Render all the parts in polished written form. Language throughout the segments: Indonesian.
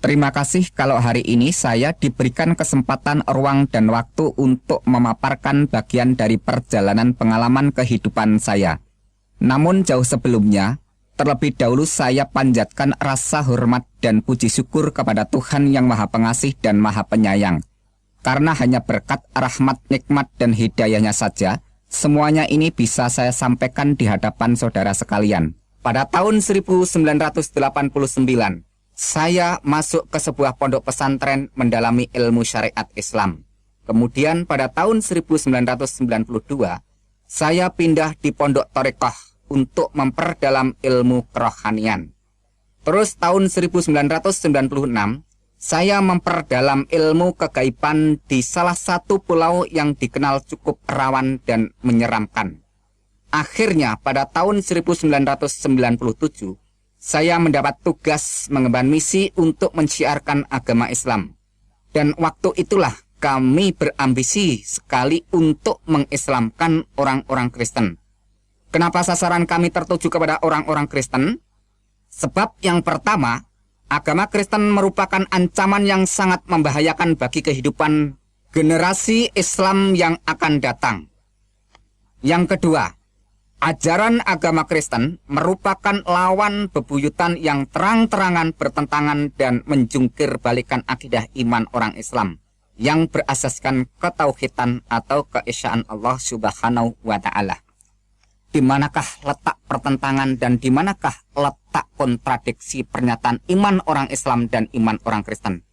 Terima kasih kalau hari ini saya diberikan kesempatan, ruang, dan waktu untuk memaparkan bagian dari perjalanan pengalaman kehidupan saya. Namun jauh sebelumnya, terlebih dahulu saya panjatkan rasa hormat dan puji syukur kepada Tuhan yang Maha Pengasih dan Maha Penyayang. Karena hanya berkat rahmat, nikmat, dan hidayahnya saja, semuanya ini bisa saya sampaikan di hadapan saudara sekalian. Pada tahun 1989, saya masuk ke sebuah pondok pesantren mendalami ilmu syariat Islam. Kemudian pada tahun 1992, saya pindah di pondok Thariqah untuk memperdalam ilmu kerohanian. Terus tahun 1996, saya memperdalam ilmu kegaiban di salah satu pulau yang dikenal cukup rawan dan menyeramkan. Akhirnya pada tahun 1997, saya mendapat tugas mengemban misi untuk menciarkan agama Islam. Dan waktu itulah kami berambisi sekali untuk mengislamkan orang-orang Kristen. Kenapa sasaran kami tertuju kepada orang-orang Kristen? Sebab yang pertama, agama Kristen merupakan ancaman yang sangat membahayakan bagi kehidupan generasi Islam yang akan datang. Yang kedua, ajaran agama Kristen merupakan lawan bebuyutan yang terang-terangan bertentangan dan menjungkir balikan akidah iman orang Islam yang berasaskan ketauhidan atau keesaan Allah Subhanahu wa Ta'ala. Di manakah letak pertentangan dan di manakah letak kontradiksi pernyataan iman orang Islam dan iman orang Kristen?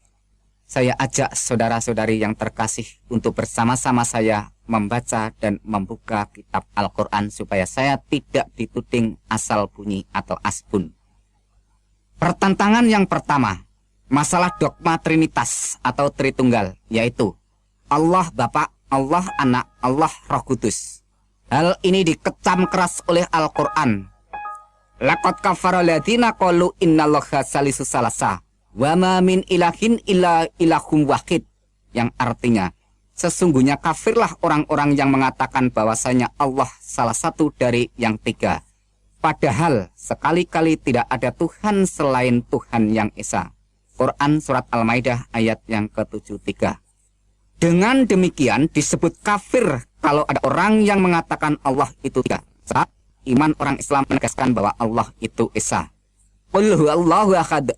Saya ajak saudara-saudari yang terkasih untuk bersama-sama saya membaca dan membuka kitab Al-Quran supaya saya tidak dituding asal bunyi atau asbun. Pertentangan yang pertama, masalah dogma Trinitas atau Tritunggal, yaitu Allah Bapa, Allah Anak, Allah Roh Kudus. Hal ini dikecam keras oleh Al-Quran. Laqad kafara alladziina qalu innallaha salisu salasa wa ma min ilahin illa ilahum wahid, yang artinya sesungguhnya kafirlah orang-orang yang mengatakan bahwasanya Allah salah satu dari yang tiga. Padahal sekali-kali tidak ada Tuhan selain Tuhan yang Esa. Quran Surat Al-Maidah ayat yang ke-73. Dengan demikian disebut kafir kalau ada orang yang mengatakan Allah itu tiga. Saat iman orang Islam menegaskan bahwa Allah itu Esa. Qul huwallahu ahad.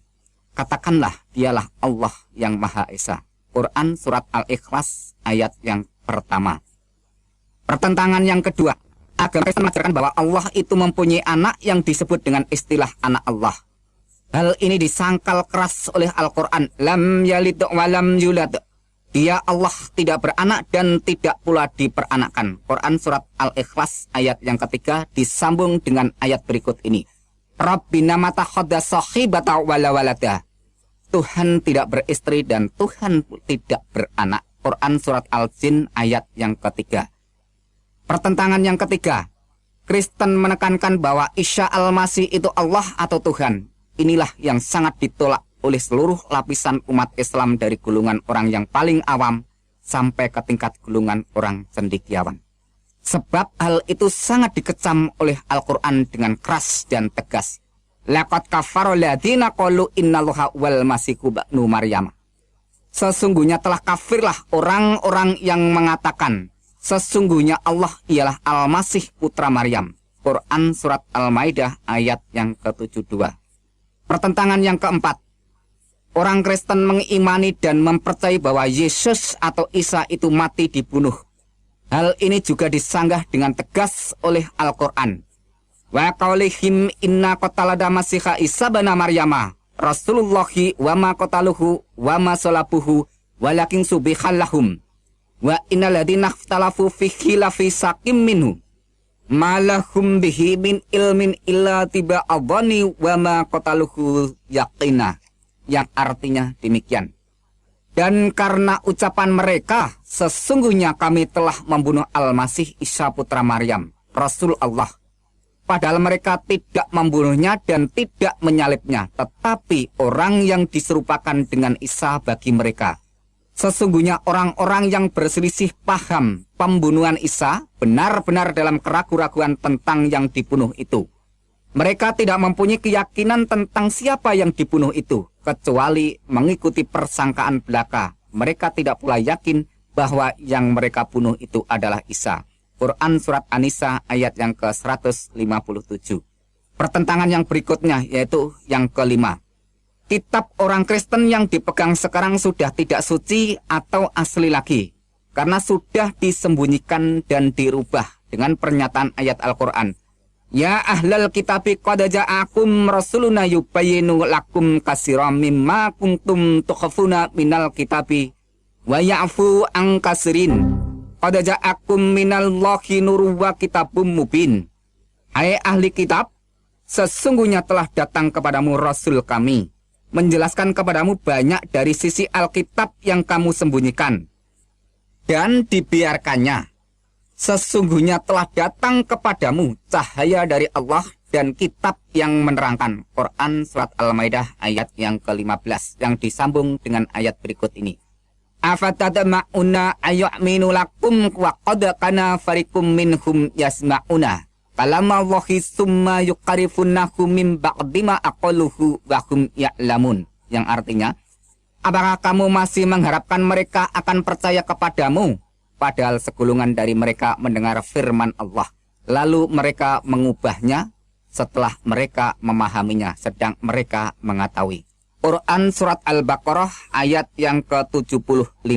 Katakanlah dialah Allah yang Maha Esa. Quran Surat Al-Ikhlas ayat yang pertama. Pertentangan yang kedua, agama Kristen mengajarkan bahwa Allah itu mempunyai anak yang disebut dengan istilah anak Allah. Hal ini disangkal keras oleh Al-Quran. Lam yalid wa lam yulad. Dia Allah tidak beranak dan tidak pula diperanakan. Quran Surat Al-Ikhlas ayat yang ketiga disambung dengan ayat berikut ini. Rabbina matakhadha sahibata wala walada. Tuhan tidak beristri dan Tuhan tidak beranak. Quran Surat Al-Jin ayat yang ketiga. Pertentangan yang ketiga, Kristen menekankan bahwa Isa Al-Masih itu Allah atau Tuhan. Inilah yang sangat ditolak oleh seluruh lapisan umat Islam dari golongan orang yang paling awam sampai ke tingkat golongan orang cendekiawan. Sebab hal itu sangat dikecam oleh Al-Quran dengan keras dan tegas. Laqad kafara alladziina qalu innallaha wal masihu ibnu Maryam. Sesungguhnya telah kafirlah orang-orang yang mengatakan sesungguhnya Allah ialah Al-Masih putra Maryam. Quran Surat Al-Maidah ayat yang ke-72. Pertentangan yang keempat, orang Kristen mengimani dan mempercayai bahwa Yesus atau Isa itu mati dibunuh. Hal ini juga disanggah dengan tegas oleh Al-Quran. Wa qaulihim inna qatalada masiha Isa bana Maryama Rasulullahi wa ma qataluhu wa ma salabuhu walakin subihal lahum wa innal ladzina ikhtalafu fihi lafi sakim minhu malahum bihi min ilmin illa tiba adhani wa ma qataluhu yaqina, yang artinya demikian. Dan karena ucapan mereka, sesungguhnya kami telah membunuh Al-Masih Isa putra Maryam, Rasul Allah. Padahal mereka tidak membunuhnya dan tidak menyalibnya, tetapi orang yang diserupakan dengan Isa bagi mereka. Sesungguhnya orang-orang yang berselisih paham pembunuhan Isa benar-benar dalam keraguan-raguan tentang yang dibunuh itu. Mereka tidak mempunyai keyakinan tentang siapa yang dibunuh itu, kecuali mengikuti persangkaan belaka. Mereka tidak pula yakin bahwa yang mereka bunuh itu adalah Isa. Quran Surat An-Nisa ayat yang ke-157. Pertentangan yang berikutnya yaitu yang kelima. Kitab orang Kristen yang dipegang sekarang sudah tidak suci atau asli lagi, karena sudah disembunyikan dan dirubah dengan pernyataan ayat Al-Quran. Ya ahlal kitabi qad ja'akum rasuluna yubayyinu lakum katsiran mimma kuntum tukhfuna minal kitabi wa ya'fu an katsirin. Qad ja'akum minallahi nurun wa kitabum mubin. Hai ahli kitab, sesungguhnya telah datang kepadamu Rasul kami, menjelaskan kepadamu banyak dari sisi Alkitab yang kamu sembunyikan dan dibiarkannya. Sesungguhnya telah datang kepadamu cahaya dari Allah dan kitab yang menerangkan. Quran Surat Al-Maidah ayat yang ke-15 yang disambung dengan ayat berikut ini. Afatadma'una ayyaminu lakum wa qad kana fariqum minhum yasma'una kalamallahi summa yuqarifunahu min ba'dima aqaluhu wa hum ya'lamun. Yang artinya, apakah kamu masih mengharapkan mereka akan percaya kepadamu, padahal segolongan dari mereka mendengar firman Allah, lalu mereka mengubahnya setelah mereka memahaminya, sedang mereka mengetahui. Quran Surat Al-Baqarah ayat yang ke-75.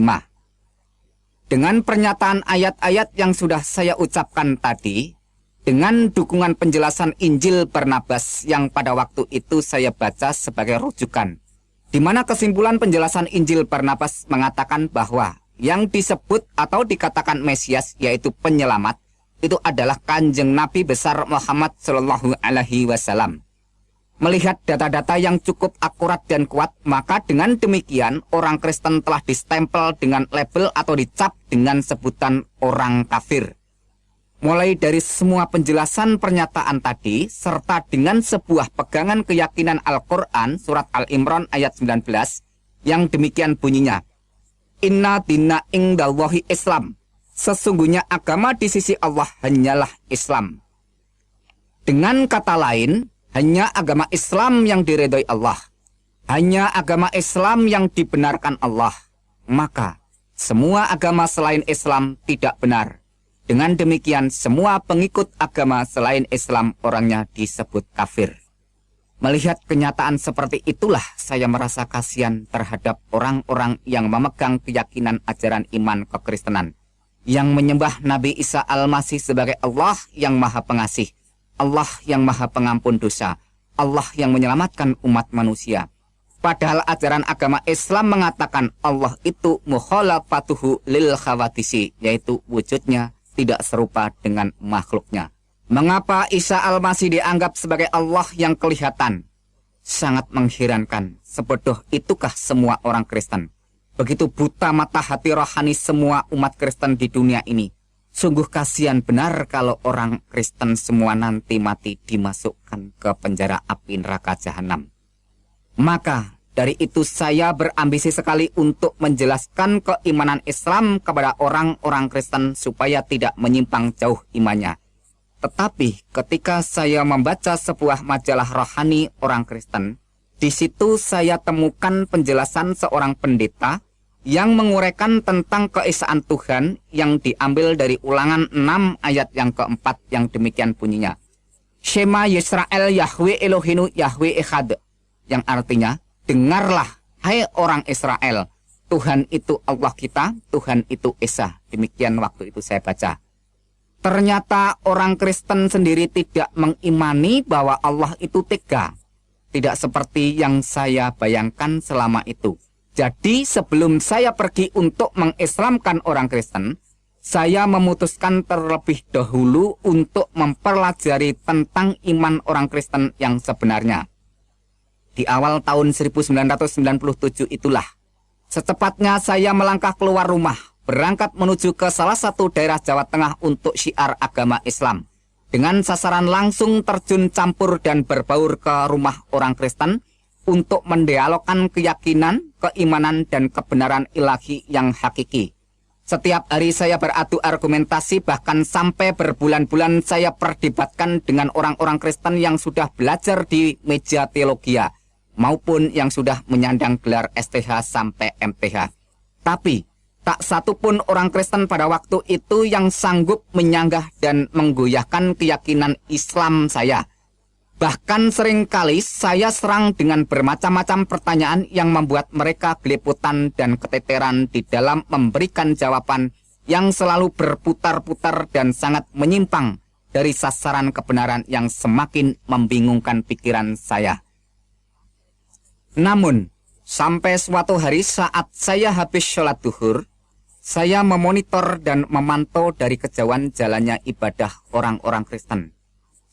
Dengan pernyataan ayat-ayat yang sudah saya ucapkan tadi, dengan dukungan penjelasan Injil Barnabas yang pada waktu itu saya baca sebagai rujukan, di mana kesimpulan penjelasan Injil Barnabas mengatakan bahwa yang disebut atau dikatakan Mesias, yaitu penyelamat, itu adalah Kanjeng Nabi besar Muhammad Shallallahu Alaihi Wasallam. Melihat data-data yang cukup akurat dan kuat, maka dengan demikian orang Kristen telah distempel dengan label atau dicap dengan sebutan orang kafir. Mulai dari semua penjelasan pernyataan tadi, serta dengan sebuah pegangan keyakinan Al-Quran, Surat Al-Imran ayat 19, yang demikian bunyinya, Inna dina ingdallahi Islam. Sesungguhnya agama di sisi Allah hanyalah Islam. Dengan kata lain, hanya agama Islam yang diridhoi Allah. Hanya agama Islam yang dibenarkan Allah. Maka, semua agama selain Islam tidak benar. Dengan demikian, semua pengikut agama selain Islam orangnya disebut kafir. Melihat kenyataan seperti itulah saya merasa kasihan terhadap orang-orang yang memegang keyakinan ajaran iman kekristenan, yang menyembah Nabi Isa Al-Masih sebagai Allah yang Maha Pengasih, Allah yang Maha Pengampun dosa, Allah yang menyelamatkan umat manusia. Padahal ajaran agama Islam mengatakan Allah itu mukhalafatuhu lil khawadisi, yaitu wujudnya tidak serupa dengan makhluknya. Mengapa Isa Al-Masih dianggap sebagai Allah yang kelihatan? Sangat mengherankan. Sebodoh itukah semua orang Kristen? Begitu buta mata hati rohani semua umat Kristen di dunia ini. Sungguh kasihan benar kalau orang Kristen semua nanti mati dimasukkan ke penjara api neraka jahanam. Maka dari itu saya berambisi sekali untuk menjelaskan keimanan Islam kepada orang-orang Kristen supaya tidak menyimpang jauh imannya. Tetapi ketika saya membaca sebuah majalah rohani orang Kristen, di situ saya temukan penjelasan seorang pendeta yang menguraikan tentang keesaan Tuhan yang diambil dari Ulangan 6 ayat yang keempat yang demikian bunyinya. Shema Yisrael Yahweh Elohinu Yahweh Echad. Yang artinya, dengarlah hai orang Israel, Tuhan itu Allah kita, Tuhan itu Esa. Demikian waktu itu saya baca. Ternyata orang Kristen sendiri tidak mengimani bahwa Allah itu tiga. Tidak seperti yang saya bayangkan selama itu. Jadi sebelum saya pergi untuk mengislamkan orang Kristen, saya memutuskan terlebih dahulu untuk mempelajari tentang iman orang Kristen yang sebenarnya. Di awal tahun 1997 itulah, secepatnya saya melangkah keluar rumah, berangkat menuju ke salah satu daerah Jawa Tengah untuk syiar agama Islam, dengan sasaran langsung terjun campur dan berbaur ke rumah orang Kristen, untuk mendialogkan keyakinan, keimanan, dan kebenaran ilahi yang hakiki. Setiap hari saya beradu argumentasi, bahkan sampai berbulan-bulan saya perdebatkan dengan orang-orang Kristen yang sudah belajar di meja teologia, maupun yang sudah menyandang gelar STH sampai MTH. Tapi tak satu pun orang Kristen pada waktu itu yang sanggup menyanggah dan menggoyahkan keyakinan Islam saya. Bahkan seringkali saya serang dengan bermacam-macam pertanyaan yang membuat mereka geliputan dan keteteran di dalam memberikan jawaban yang selalu berputar-putar dan sangat menyimpang dari sasaran kebenaran yang semakin membingungkan pikiran saya. Namun, sampai suatu hari saat saya habis sholat duhur, saya memonitor dan memantau dari kejauhan jalannya ibadah orang-orang Kristen.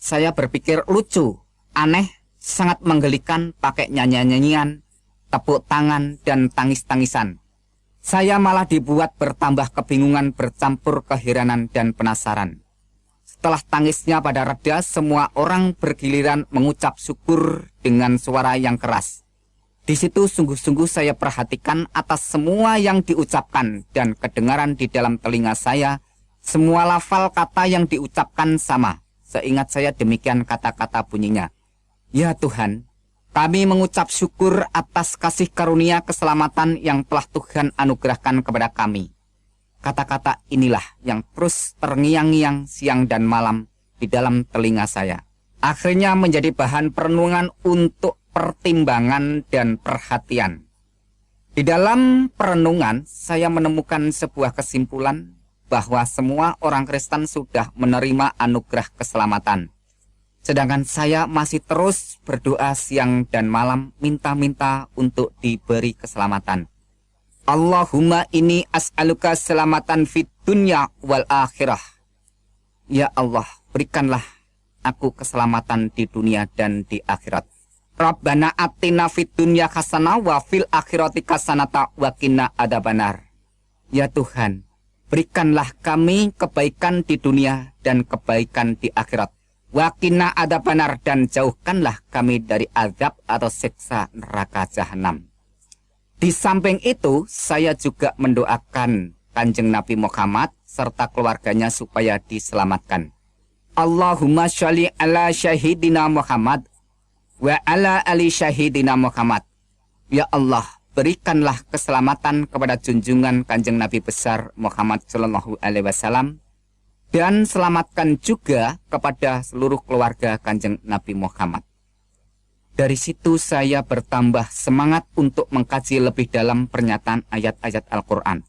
Saya berpikir lucu, aneh, sangat menggelikan pakai nyanyian-nyanyian, tepuk tangan, dan tangis-tangisan. Saya malah dibuat bertambah kebingungan bercampur keheranan dan penasaran. Setelah tangisnya pada reda, semua orang bergiliran mengucap syukur dengan suara yang keras. Di situ sungguh-sungguh saya perhatikan atas semua yang diucapkan dan kedengaran di dalam telinga saya, semua lafal kata yang diucapkan sama. Seingat saya demikian kata-kata bunyinya. Ya Tuhan, kami mengucap syukur atas kasih karunia keselamatan yang telah Tuhan anugerahkan kepada kami. Kata-kata inilah yang terus terngiang-ngiang siang dan malam di dalam telinga saya. Akhirnya menjadi bahan perenungan untuk pertimbangan dan perhatian. Di dalam perenungan, saya menemukan sebuah kesimpulan bahwa semua orang Kristen sudah menerima anugerah keselamatan. Sedangkan saya masih terus berdoa siang dan malam minta-minta untuk diberi keselamatan. Allahumma inni as'aluka selamatan fid dunya wal akhirah. Ya Allah, berikanlah aku keselamatan di dunia dan di akhirat. Rabbana atina fid dunya hasanah wa fil akhirati hasanata wa qina adzabannar. Ya Tuhan, berikanlah kami kebaikan di dunia dan kebaikan di akhirat. Wa qina adzabannar, dan jauhkanlah kami dari azab atau siksa neraka jahanam. Di samping itu, saya juga mendoakan Kanjeng Nabi Muhammad serta keluarganya supaya diselamatkan. Allahumma sholli ala syahidina Muhammad wa ala ali syahidina Muhammad. Ya Allah, berikanlah keselamatan kepada junjungan Kanjeng Nabi besar Muhammad sallallahu alaihi wasallam, dan selamatkan juga kepada seluruh keluarga Kanjeng Nabi Muhammad. Dari situ saya bertambah semangat untuk mengkaji lebih dalam pernyataan ayat-ayat Al-Quran.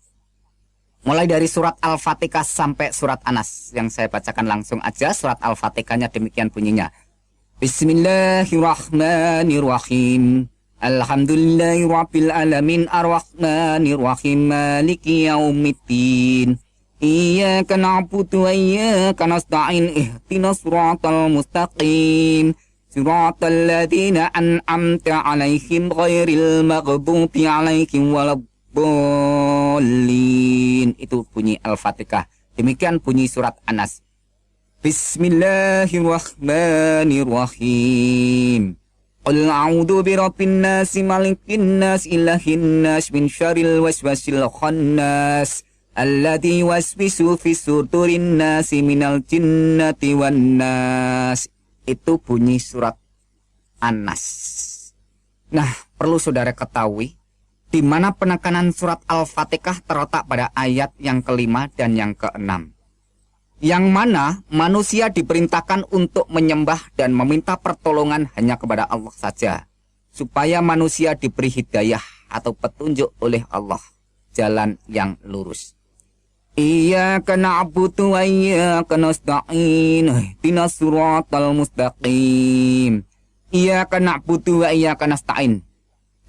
Mulai dari surat Al-Fatihah sampai surat Anas, yang saya bacakan langsung aja. Surat Al-Fatihahnya demikian bunyinya. Bismillahirrahmanirrahim. Alhamdulillahirabbil alamin arrahmanirrahim maliki yaumiddin. Iyyaka na'budu wa iyyaka nasta'in ihdinas siratal mustaqim. Siratal ladzina an'amta 'alaihim ghairil maghdubi 'alaihim waladdallin. Itu bunyi Al-Fatihah. Demikian bunyi surat Anas. Bismillahirrahmanirrahim. Qul a'udzu birabbin nas, malikin nas, ilahin nas, min syarril waswasil khannas, alladzi yuwaswisu fi sudurin nas minal jinnati wan nas. Itu bunyi surat An-Nas. Nah, perlu saudara ketahui di mana penekanan surat Al-Fatihah terletak pada ayat yang kelima dan yang keenam, yang mana manusia diperintahkan untuk menyembah dan meminta pertolongan hanya kepada Allah saja, supaya manusia diberi hidayah atau petunjuk oleh Allah, jalan yang lurus. Iyyaka na'budu wa iyyaka nasta'in ihdinas siratal mustaqim. Iyyaka na'budu wa iyyaka nasta'in.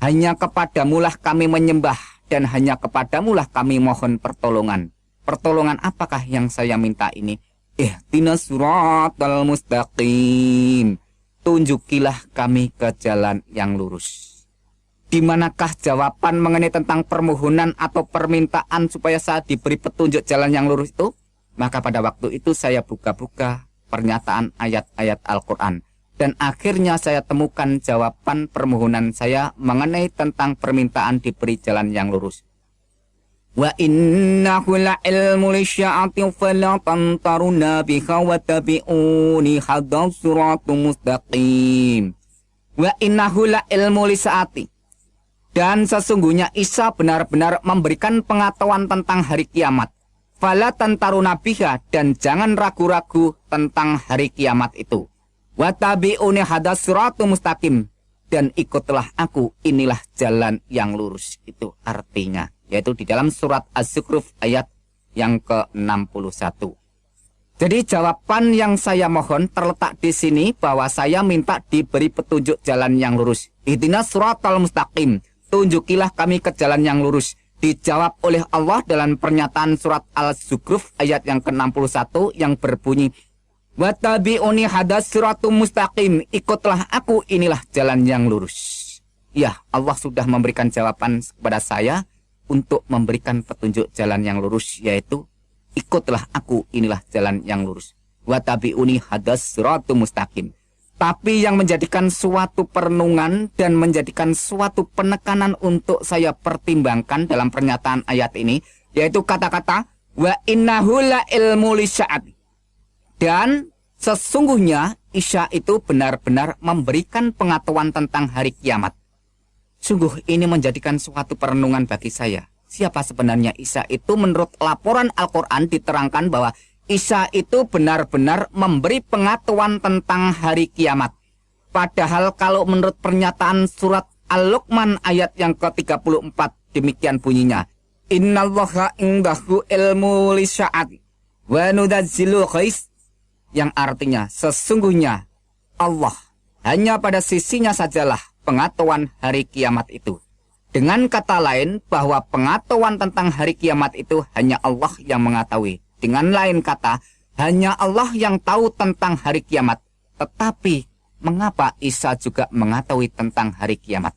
Hanya kepadamulah kami menyembah dan hanya kepadamulah kami mohon pertolongan. Pertolongan apakah yang saya minta ini? Ihdinas siratal mustaqim. Tunjukilah kami ke jalan yang lurus. Di manakah jawaban mengenai tentang permohonan atau permintaan supaya saya diberi petunjuk jalan yang lurus itu? Maka pada waktu itu saya buka-buka pernyataan ayat-ayat Al-Quran. Dan akhirnya saya temukan jawaban permohonan saya mengenai tentang permintaan diberi jalan yang lurus. Wa innahu la'ilmu lisya'ati fala tantaruna biha wa tabi'uni hadal suratul mustaqim. Wa innahu la ilmu lisaati. Dan sesungguhnya Isa benar-benar memberikan pengetahuan tentang hari kiamat. Fala tantaruna biha, dan jangan ragu-ragu tentang hari kiamat itu. Wa tabi'uni hadas siratul mustaqim, dan ikutlah aku, inilah jalan yang lurus. Itu artinya, yaitu di dalam surat Az-Zukhruf ayat yang ke-61. Jadi jawaban yang saya mohon terletak di sini, bahwa saya minta diberi petunjuk jalan yang lurus. Ihdinas siratal mustaqim, tunjukilah kami ke jalan yang lurus. Dijawab oleh Allah dalam pernyataan surat Al-Zukhruf ayat yang ke-61 yang berbunyi, wa tabi'uni hadas siratul mustaqim, ikutlah aku, inilah jalan yang lurus. Ya, Allah sudah memberikan jawaban kepada saya untuk memberikan petunjuk jalan yang lurus, yaitu ikutlah aku, inilah jalan yang lurus. Wa tabi'uni hadas siratul mustaqim. Tapi yang menjadikan suatu perenungan dan menjadikan suatu penekanan untuk saya pertimbangkan dalam pernyataan ayat ini, yaitu kata-kata wa innahu la ilmu lisya'at. Dan sesungguhnya Isa itu benar-benar memberikan pengetahuan tentang hari kiamat. Sungguh ini menjadikan suatu perenungan bagi saya. Siapa sebenarnya Isa itu? Menurut laporan Al-Quran diterangkan bahwa Isa itu benar-benar memberi pengetahuan tentang hari kiamat. Padahal kalau menurut pernyataan surat Al-Luqman ayat yang ke-34, demikian bunyinya, innallaha indahu ilmu lisya'ati wa nudazzilu ghais, yang artinya sesungguhnya Allah hanya pada sisinya sajalah pengetahuan hari kiamat itu. Dengan kata lain, bahwa pengetahuan tentang hari kiamat itu hanya Allah yang mengetahui. Dengan lain kata, hanya Allah yang tahu tentang hari kiamat. Tetapi, mengapa Isa juga mengetahui tentang hari kiamat?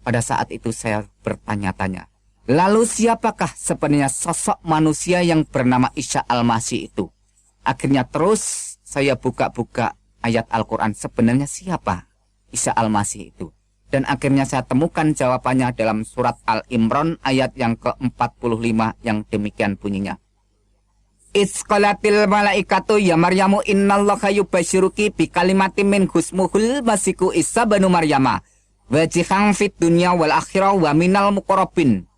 Pada saat itu saya bertanya-tanya, lalu siapakah sebenarnya sosok manusia yang bernama Isa Al-Masih itu? Akhirnya terus saya buka-buka ayat Al-Quran, sebenarnya siapa Isa Al-Masih itu? Dan akhirnya saya temukan jawabannya dalam surat Al-Imran ayat yang ke-45 yang demikian bunyinya. Isqalatil malaikatu ya Maryamu innallaha yubasyiruki bi kalimatin min husmuhul masiku Isa banu Maryama wajihan fid dunya wal akhirah wa minal muqarrabin.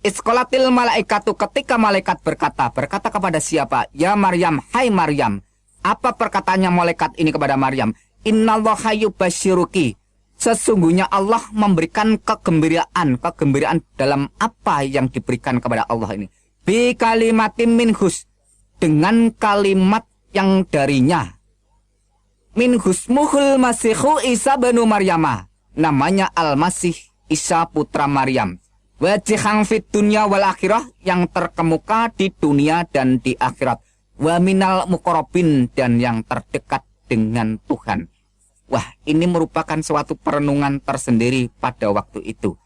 Isqalatil malaikatu, ketika malaikat berkata kepada siapa? Ya Maryam, hai Maryam. Apa perkataannya malaikat ini kepada Maryam? Innallaha yubasyiruki, sesungguhnya Allah memberikan kegembiraan dalam apa yang diberikan kepada Allah ini. Bi kalimatin min hus, dengan kalimat yang darinya. Min husmuhul masihu Isa banu Maryama, namanya Al-Masih Isa putra Maryam. Wajihang fit dunya wal akhirah, yang terkemuka di dunia dan di akhirat. Wa minal muqarrabin, dan yang terdekat dengan Tuhan. Wah, ini merupakan suatu perenungan tersendiri pada waktu itu.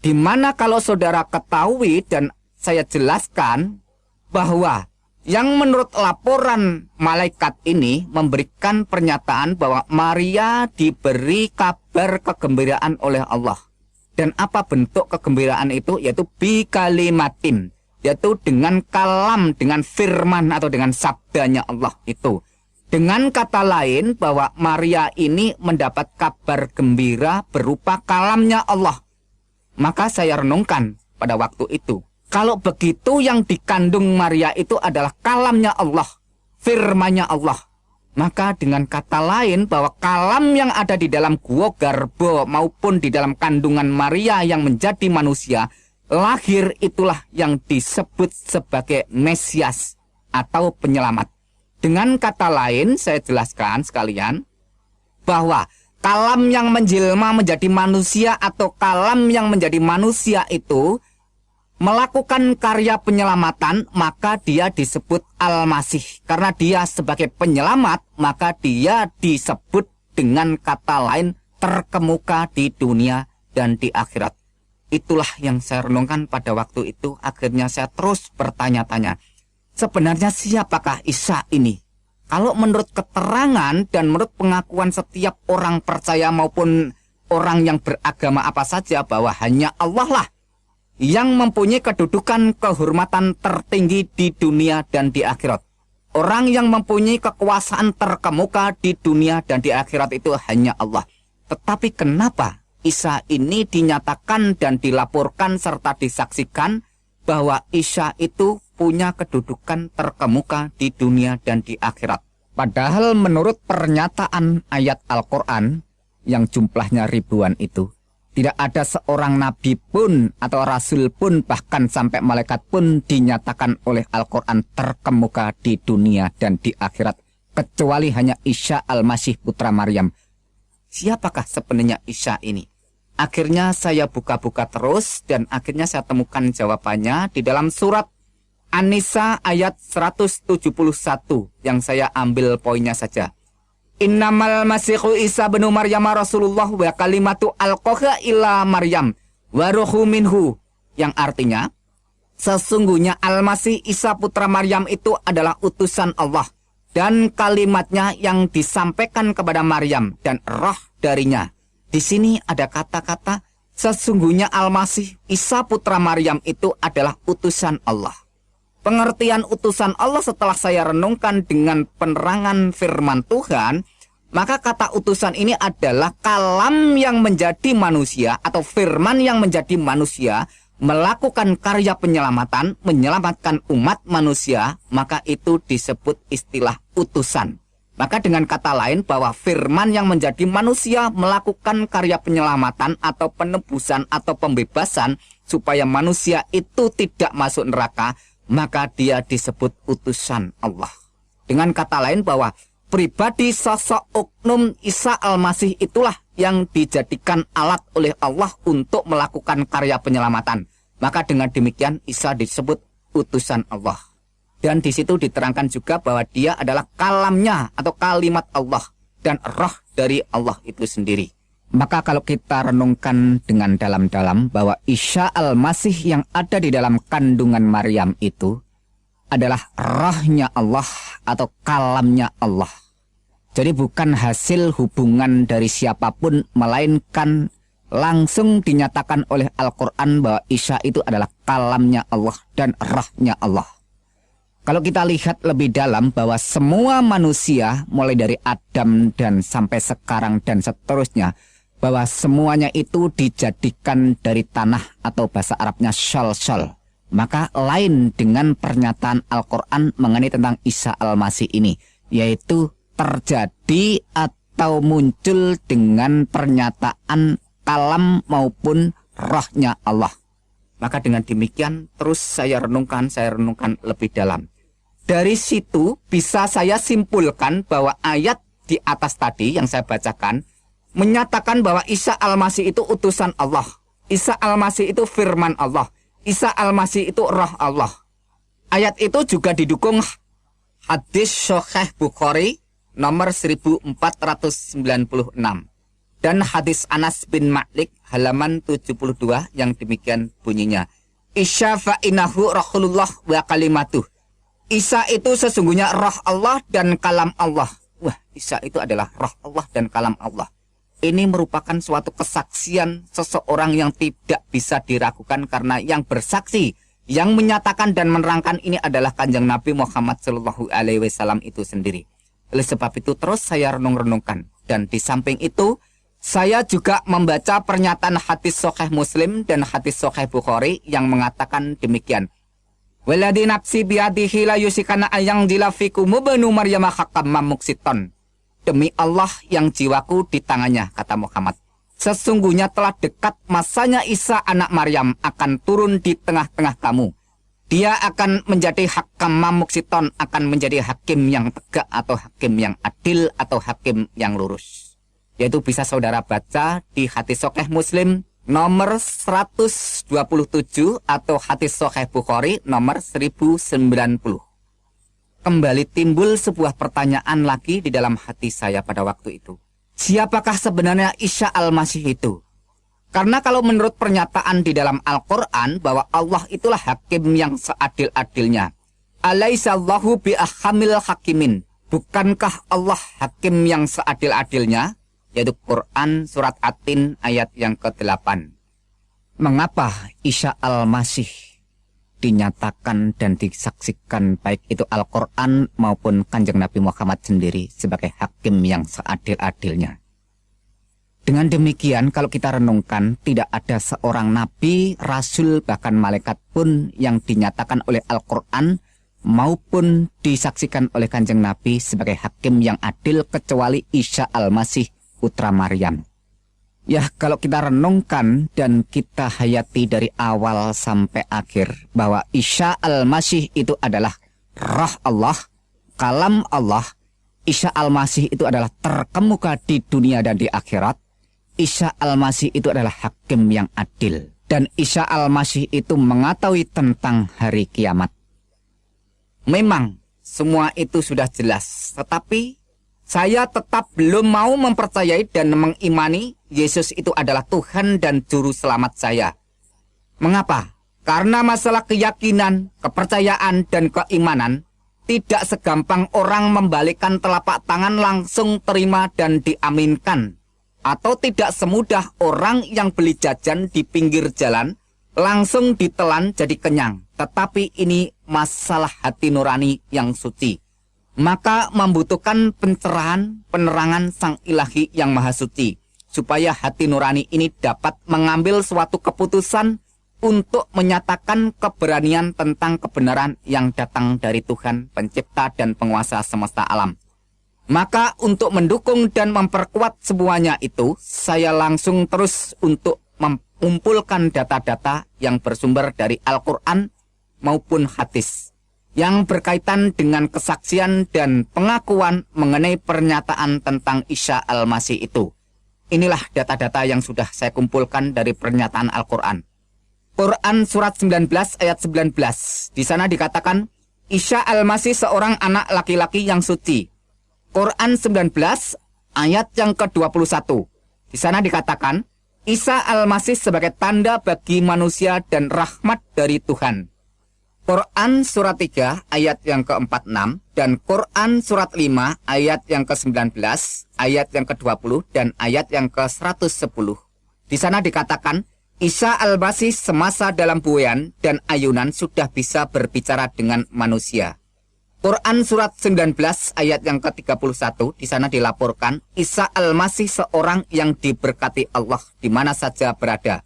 Dimana kalau saudara ketahui dan saya jelaskan bahwa yang menurut laporan malaikat ini memberikan pernyataan bahwa Maria diberi kabar kegembiraan oleh Allah. Dan apa bentuk kegembiraan itu? Yaitu bi kalimatin, yaitu dengan kalam, dengan firman atau dengan sabdanya Allah itu. Dengan kata lain, bahwa Maria ini mendapat kabar gembira berupa kalamnya Allah. Maka saya renungkan pada waktu itu, kalau begitu yang dikandung Maria itu adalah kalamnya Allah, firmannya Allah. Maka dengan kata lain, bahwa kalam yang ada di dalam gua garbo maupun di dalam kandungan Maria yang menjadi manusia, lahir itulah yang disebut sebagai Mesias atau penyelamat. Dengan kata lain, saya jelaskan sekalian bahwa kalam yang menjelma menjadi manusia atau kalam yang menjadi manusia itu melakukan karya penyelamatan, maka dia disebut Al-Masih. Karena dia sebagai penyelamat, maka dia disebut dengan kata lain terkemuka di dunia dan di akhirat. Itulah yang saya renungkan pada waktu itu. Akhirnya saya terus bertanya-tanya, sebenarnya siapakah Isa ini? Kalau menurut keterangan dan menurut pengakuan setiap orang percaya maupun orang yang beragama apa saja, bahwa hanya Allah lah yang mempunyai kedudukan kehormatan tertinggi di dunia dan di akhirat. Orang yang mempunyai kekuasaan terkemuka di dunia dan di akhirat itu hanya Allah. Tetapi kenapa Isa ini dinyatakan dan dilaporkan serta disaksikan bahwa Isa itu punya kedudukan terkemuka di dunia dan di akhirat? Padahal menurut pernyataan ayat Al-Quran yang jumlahnya ribuan itu, tidak ada seorang nabi pun atau rasul pun bahkan sampai malaikat pun dinyatakan oleh Al-Quran terkemuka di dunia dan di akhirat, kecuali hanya Isa Al-Masih putra Maryam. Siapakah sebenarnya Isa ini? Akhirnya saya buka-buka terus dan akhirnya saya temukan jawabannya di dalam surat An-Nisa ayat 171 yang saya ambil poinnya saja. Innamal masihu Isa bin Maryam Rasulullah wa kalimatu alqaha ila Maryam wa ruhu minhu, yang artinya sesungguhnya Al-Masih Isa putra Maryam itu adalah utusan Allah dan kalimatnya yang disampaikan kepada Maryam dan roh darinya. Di sini ada kata-kata sesungguhnya Al-Masih Isa putra Maryam itu adalah utusan Allah. Pengertian utusan Allah setelah saya renungkan dengan penerangan firman Tuhan, maka kata utusan ini adalah kalam yang menjadi manusia atau firman yang menjadi manusia, melakukan karya penyelamatan, menyelamatkan umat manusia, maka itu disebut istilah utusan. Maka dengan kata lain bahwa firman yang menjadi manusia melakukan karya penyelamatan atau penebusan atau pembebasan supaya manusia itu tidak masuk neraka, maka dia disebut utusan Allah. Dengan kata lain bahwa pribadi sosok oknum Isa Al-Masih itulah yang dijadikan alat oleh Allah untuk melakukan karya penyelamatan. Maka dengan demikian Isa disebut utusan Allah. Dan di situ diterangkan juga bahwa dia adalah kalamnya atau kalimat Allah dan roh dari Allah itu sendiri. Maka kalau kita renungkan dengan dalam-dalam bahwa Isa Al-Masih yang ada di dalam kandungan Maryam itu adalah rohnya Allah atau kalamnya Allah. Jadi bukan hasil hubungan dari siapapun, melainkan langsung dinyatakan oleh Al-Quran bahwa Isa itu adalah kalamnya Allah dan rohnya Allah. Kalau kita lihat lebih dalam bahwa semua manusia mulai dari Adam dan sampai sekarang dan seterusnya, bahwa semuanya itu dijadikan dari tanah atau bahasa Arabnya syal-syal. Maka lain dengan pernyataan Al-Quran mengenai tentang Isa Al-Masih ini, yaitu terjadi atau muncul dengan pernyataan kalam maupun rohnya Allah. Maka dengan demikian terus saya renungkan lebih dalam. Dari situ bisa saya simpulkan bahwa ayat di atas tadi yang saya bacakan menyatakan bahwa Isa Al-Masih itu utusan Allah. Isa Al-Masih itu firman Allah. Isa Al-Masih itu roh Allah. Ayat itu juga didukung hadis Sahih Bukhari nomor 1496 dan hadis Anas bin Malik halaman 72 yang demikian bunyinya. Isa fa'inahu Rasulullah wa kalimatuh. Isa itu sesungguhnya roh Allah dan kalam Allah. Wah, Isa itu adalah roh Allah dan kalam Allah. Ini merupakan suatu kesaksian seseorang yang tidak bisa diragukan karena yang bersaksi, yang menyatakan dan menerangkan ini adalah Kanjeng Nabi Muhammad SAW itu sendiri. Oleh sebab itu terus saya renung-renungkan. Dan di samping itu, saya juga membaca pernyataan hadis Sahih Muslim dan hadis Sahih Bukhari yang mengatakan demikian. Waladi nafsi biadihi la yusikana ayang dilafiku mubanu maryama hakam mamuksiton. Demi Allah yang jiwaku di tangannya, kata Muhammad. Sesungguhnya telah dekat masanya Isa anak Maryam akan turun di tengah-tengah kamu. Dia akan menjadi hakam mamuksiton, akan menjadi hakim yang tegak atau hakim yang adil atau hakim yang lurus. Yaitu bisa saudara baca di hadis Sahih Muslim nomor 127 atau hadis Sahih Bukhari nomor 1090. Kembali timbul sebuah pertanyaan lagi di dalam hati saya pada waktu itu. Siapakah sebenarnya Isa Al-Masih itu? Karena kalau menurut pernyataan di dalam Al-Quran bahwa Allah itulah hakim yang seadil-adilnya. Alaihissallahu bi'ahamil hakimin. Bukankah Allah hakim yang seadil-adilnya? Yaitu Quran surat At-Tin ayat yang ke-8. Mengapa Isa Al-Masih dinyatakan dan disaksikan baik itu Al-Quran maupun Kanjeng Nabi Muhammad sendiri sebagai hakim yang seadil-adilnya? Dengan demikian, kalau kita renungkan, tidak ada seorang nabi, rasul, bahkan malaikat pun yang dinyatakan oleh Al-Quran maupun disaksikan oleh Kanjeng Nabi sebagai hakim yang adil kecuali Isa Al-Masih putra Maryam. Ya, kalau kita renungkan dan kita hayati dari awal sampai akhir bahwa Isa Al-Masih itu adalah Roh Allah, Kalam Allah. Isa Al-Masih itu adalah terkemuka di dunia dan di akhirat. Isa Al-Masih itu adalah hakim yang adil. Dan Isa Al-Masih itu mengetahui tentang hari kiamat. Memang semua itu sudah jelas. Tetapi saya tetap belum mau mempercayai dan mengimani Yesus itu adalah Tuhan dan Juru Selamat saya. Mengapa? Karena masalah keyakinan, kepercayaan, dan keimanan tidak segampang orang membalikkan telapak tangan langsung terima dan diaminkan. Atau tidak semudah orang yang beli jajan di pinggir jalan langsung ditelan jadi kenyang. Tetapi ini masalah hati nurani yang suci. Maka membutuhkan pencerahan, penerangan Sang Ilahi yang Maha Suci. Supaya hati nurani ini dapat mengambil suatu keputusan untuk menyatakan keberanian tentang kebenaran yang datang dari Tuhan, pencipta dan penguasa semesta alam. Maka untuk mendukung dan memperkuat semuanya itu, saya langsung terus untuk mengumpulkan data-data yang bersumber dari Al-Quran maupun hadis, yang berkaitan dengan kesaksian dan pengakuan mengenai pernyataan tentang Isa Al-Masih itu. Inilah data-data yang sudah saya kumpulkan dari pernyataan Al-Quran. Quran surat 19 ayat 19. Di sana dikatakan, Isa Al-Masih seorang anak laki-laki yang suci. Quran 19 ayat yang ke-21. Di sana dikatakan, Isa Al-Masih sebagai tanda bagi manusia dan rahmat dari Tuhan. Quran surat 3 ayat yang ke-46 dan Quran surat 5 ayat yang ke-19, ayat yang ke-20 dan ayat yang ke-110. Di sana dikatakan, Isa Al-Masih semasa dalam buayan dan ayunan sudah bisa berbicara dengan manusia. Quran surat 19 ayat yang ke-31, di sana dilaporkan Isa Al-Masih seorang yang diberkati Allah di mana saja berada.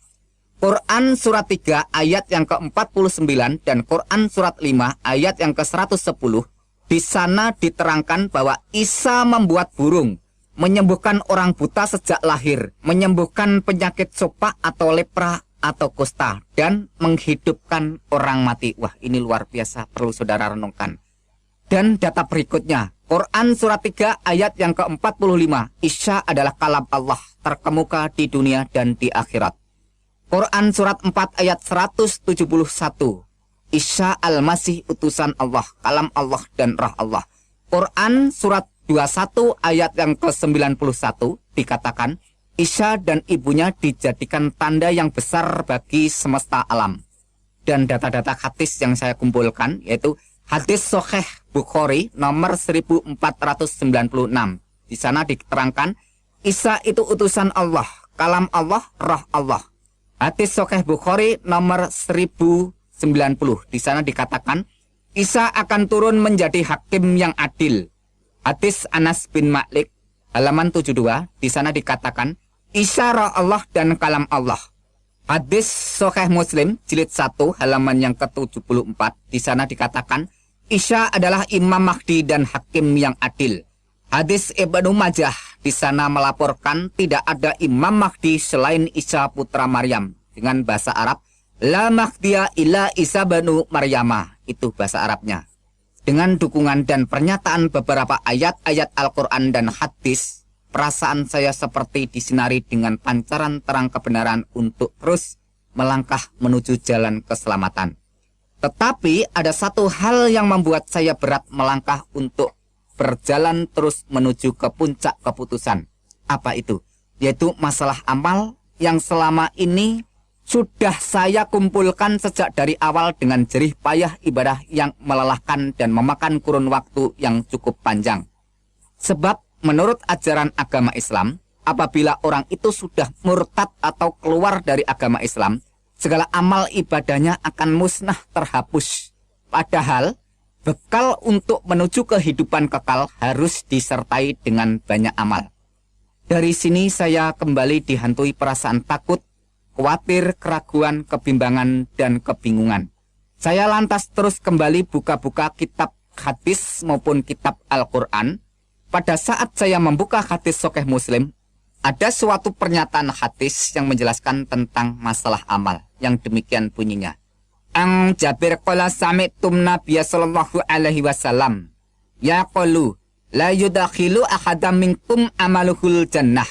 Quran surat 3 ayat yang ke-49 dan Quran surat 5 ayat yang ke-110, di sana diterangkan bahwa Isa membuat burung, menyembuhkan orang buta sejak lahir, menyembuhkan penyakit sopak atau lepra atau kusta, dan menghidupkan orang mati. Wah, ini luar biasa, perlu saudara renungkan. Dan data berikutnya, Quran surat 3 ayat yang ke-45, Isa adalah kalam Allah, terkemuka di dunia dan di akhirat. Quran surat 4 ayat 171, Isa Al-Masih utusan Allah, kalam Allah dan roh Allah. Quran surat 21 ayat yang ke-91 dikatakan, Isa dan ibunya dijadikan tanda yang besar bagi semesta alam. Dan data-data hadis yang saya kumpulkan, yaitu hadis Sahih Bukhari nomor 1496. Di sana diterangkan, Isa itu utusan Allah, kalam Allah, roh Allah. Hadis Sahih Bukhari nomor 1090. Di sana dikatakan, Isa akan turun menjadi hakim yang adil. Hadis Anas bin Malik halaman 72. Di sana dikatakan, Isa roh Allah dan kalam Allah. Hadis Sahih Muslim jilid 1 halaman yang ke-74. Di sana dikatakan, Isa adalah Imam Mahdi dan hakim yang adil. Hadis Ibnu Majah di sana melaporkan tidak ada Imam Mahdi selain Isa putra Maryam. Dengan bahasa Arab, La Mahdiya illa Isa banu Maryama. Itu bahasa Arabnya. Dengan dukungan dan pernyataan beberapa ayat-ayat Al-Quran dan hadis, perasaan saya seperti disinari dengan pancaran terang kebenaran untuk terus melangkah menuju jalan keselamatan. Tetapi ada satu hal yang membuat saya berat melangkah untuk berjalan terus menuju ke puncak keputusan. Apa itu? Yaitu masalah amal yang selama ini sudah saya kumpulkan sejak dari awal dengan jerih payah ibadah yang melelahkan dan memakan kurun waktu yang cukup panjang. Sebab menurut ajaran agama Islam, apabila orang itu sudah murtad atau keluar dari agama Islam, segala amal ibadahnya akan musnah terhapus. Padahal, bekal untuk menuju kehidupan kekal harus disertai dengan banyak amal. Dari sini saya kembali dihantui perasaan takut, khawatir, keraguan, kebimbangan, dan kebingungan. Saya lantas terus kembali buka-buka kitab hadis maupun kitab Al-Quran. Pada saat saya membuka hadis Sahih Muslim, ada suatu pernyataan hadis yang menjelaskan tentang masalah amal, yang demikian bunyinya. Ang Jabir qala sami'tum Nabiya sallallahu alaihi wasallam yaqulu la yudakhilu ahadam minkum amaluhul jannah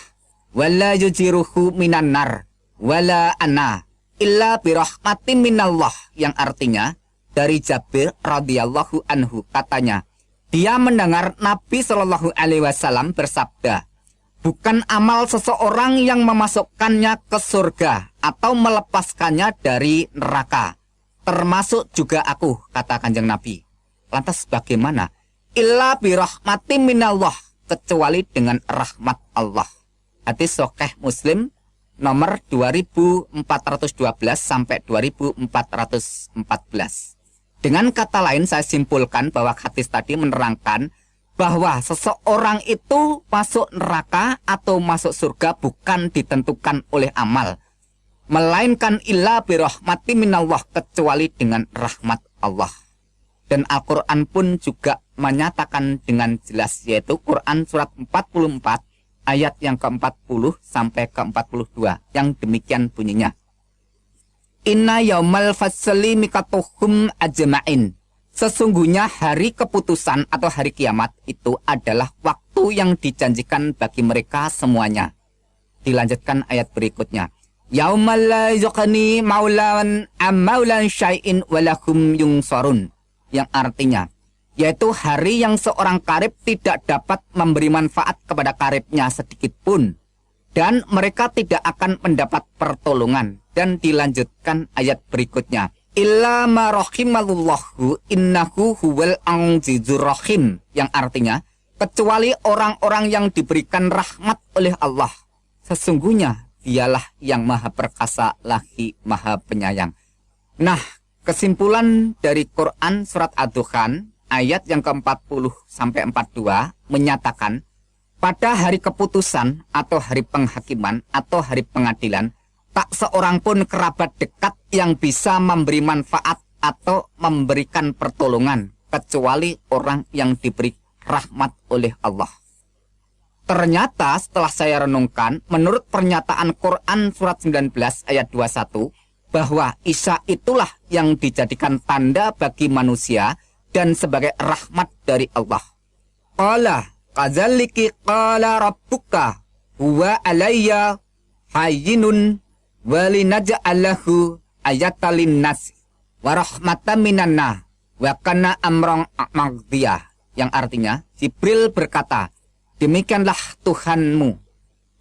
wala yujiruhu minan nar wala ana illa birahmatin minallah, yang artinya dari Jabir radhiyallahu anhu katanya, dia mendengar Nabi sallallahu alaihi wasallam bersabda, bukan amal seseorang yang memasukkannya ke surga atau melepaskannya dari neraka, termasuk juga aku, kata Kanjeng Nabi. Lantas bagaimana? Illa birahmati minallah, kecuali dengan rahmat Allah. Hadis Sahih Muslim nomor 2412 sampai 2414. Dengan kata lain saya simpulkan bahwa hadis tadi menerangkan bahwa seseorang itu masuk neraka atau masuk surga bukan ditentukan oleh amal, melainkan illa birahmati minallah, kecuali dengan rahmat Allah. Dan Al-Quran pun juga menyatakan dengan jelas, yaitu Quran surat 44 ayat yang ke-40 sampai ke-42 yang demikian bunyinya. Inna yaumal fasli mikatuhum ajma'in. Sesungguhnya hari keputusan atau hari kiamat itu adalah waktu yang dijanjikan bagi mereka semuanya. Dilanjutkan ayat berikutnya. Yaumal la yuqni maulan amaulan syai'in walahum yungsarun. Yang artinya, yaitu hari yang seorang karib tidak dapat memberi manfaat kepada karibnya sedikit pun, dan mereka tidak akan mendapat pertolongan. Dan dilanjutkan ayat berikutnya, illa ma rahimallahu innahu huwal azizur rahim, yang artinya kecuali orang-orang yang diberikan rahmat oleh Allah, sesungguhnya dialah yang maha perkasa lagi maha penyayang. Nah, kesimpulan dari Quran surat Ad-Dukhan ayat yang ke-40 sampai 42 menyatakan pada hari keputusan atau hari penghakiman atau hari pengadilan, tak seorang pun kerabat dekat yang bisa memberi manfaat atau memberikan pertolongan kecuali orang yang diberi rahmat oleh Allah. Ternyata setelah saya renungkan, menurut pernyataan Quran surat 19 ayat 21, bahwa Isa itulah yang dijadikan tanda bagi manusia dan sebagai rahmat dari Allah. Qala kadzalika qala rabbuka huwa alayya hayyinun walinaj'alahu ayatan linnas wa rahmatan minanna wa kana amran maqdiyah, yang artinya Jibril berkata, demikianlah Tuhanmu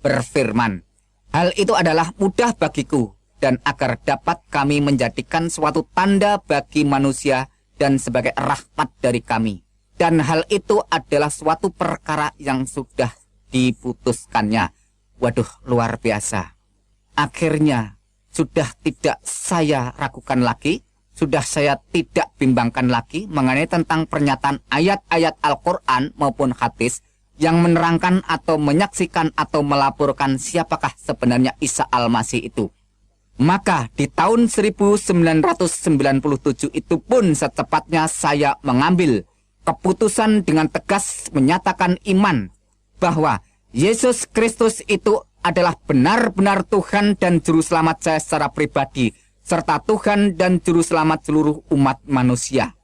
berfirman, hal itu adalah mudah bagiku, dan agar dapat kami menjadikan suatu tanda bagi manusia dan sebagai rahmat dari kami. Dan hal itu adalah suatu perkara yang sudah diputuskannya. Waduh, luar biasa. Akhirnya sudah tidak saya ragukan lagi, sudah saya tidak bimbangkan lagi mengenai tentang pernyataan ayat-ayat Al-Quran maupun hadis yang menerangkan atau menyaksikan atau melaporkan siapakah sebenarnya Isa Al-Masih itu. Maka di tahun 1997 itu pun secepatnya saya mengambil keputusan dengan tegas menyatakan iman bahwa Yesus Kristus itu adalah benar-benar Tuhan dan Juru Selamat saya secara pribadi, serta Tuhan dan Juru Selamat seluruh umat manusia.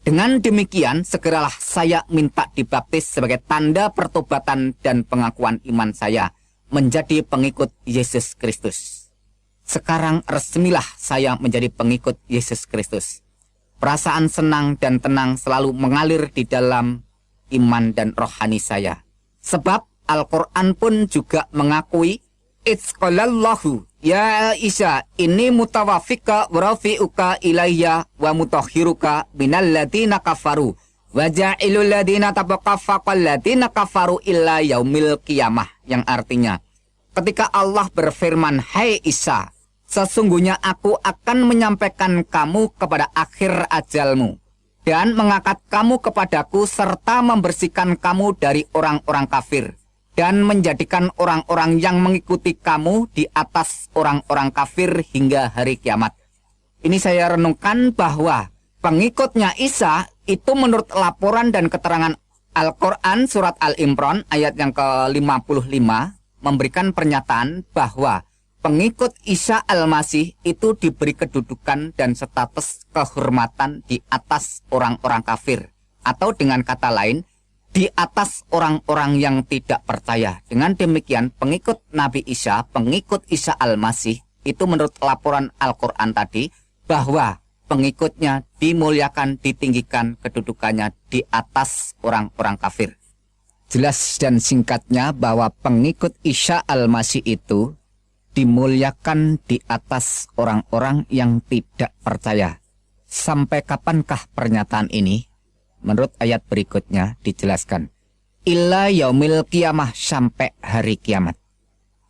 Dengan demikian, segeralah saya minta dibaptis sebagai tanda pertobatan dan pengakuan iman saya menjadi pengikut Yesus Kristus. Sekarang resmilah saya menjadi pengikut Yesus Kristus. Perasaan senang dan tenang selalu mengalir di dalam iman dan rohani saya. Sebab Al-Quran pun juga mengakui, Itzqalallahu ya Isa ini mutawafika warafi'uka ilayya wa mutahhiruka minal ladina kafaru wa ja'ilul ladina tabaqafaqal ladina kafaru illa yaumil qiyamah, yang artinya ketika Allah berfirman, hai Isa, sesungguhnya aku akan menyampaikan kamu kepada akhir ajalmu dan mengangkat kamu kepadaku serta membersihkan kamu dari orang-orang kafir dan menjadikan orang-orang yang mengikuti kamu di atas orang-orang kafir hingga hari kiamat. Ini saya renungkan bahwa pengikutnya Isa itu menurut laporan dan keterangan Al-Quran surat Al-Imran ayat yang ke-55 memberikan pernyataan bahwa pengikut Isa Al-Masih itu diberi kedudukan dan status kehormatan di atas orang-orang kafir. Atau dengan kata lain, di atas orang-orang yang tidak percaya. Dengan demikian, pengikut Nabi Isa, pengikut Isa Al-Masih, itu menurut laporan Al-Quran tadi, bahwa pengikutnya dimuliakan, ditinggikan kedudukannya di atas orang-orang kafir. Jelas dan singkatnya bahwa pengikut Isa Al-Masih itu dimuliakan di atas orang-orang yang tidak percaya. Sampai kapankah pernyataan ini? Menurut ayat berikutnya dijelaskan, illa yaumil kiamah, sampai hari kiamat.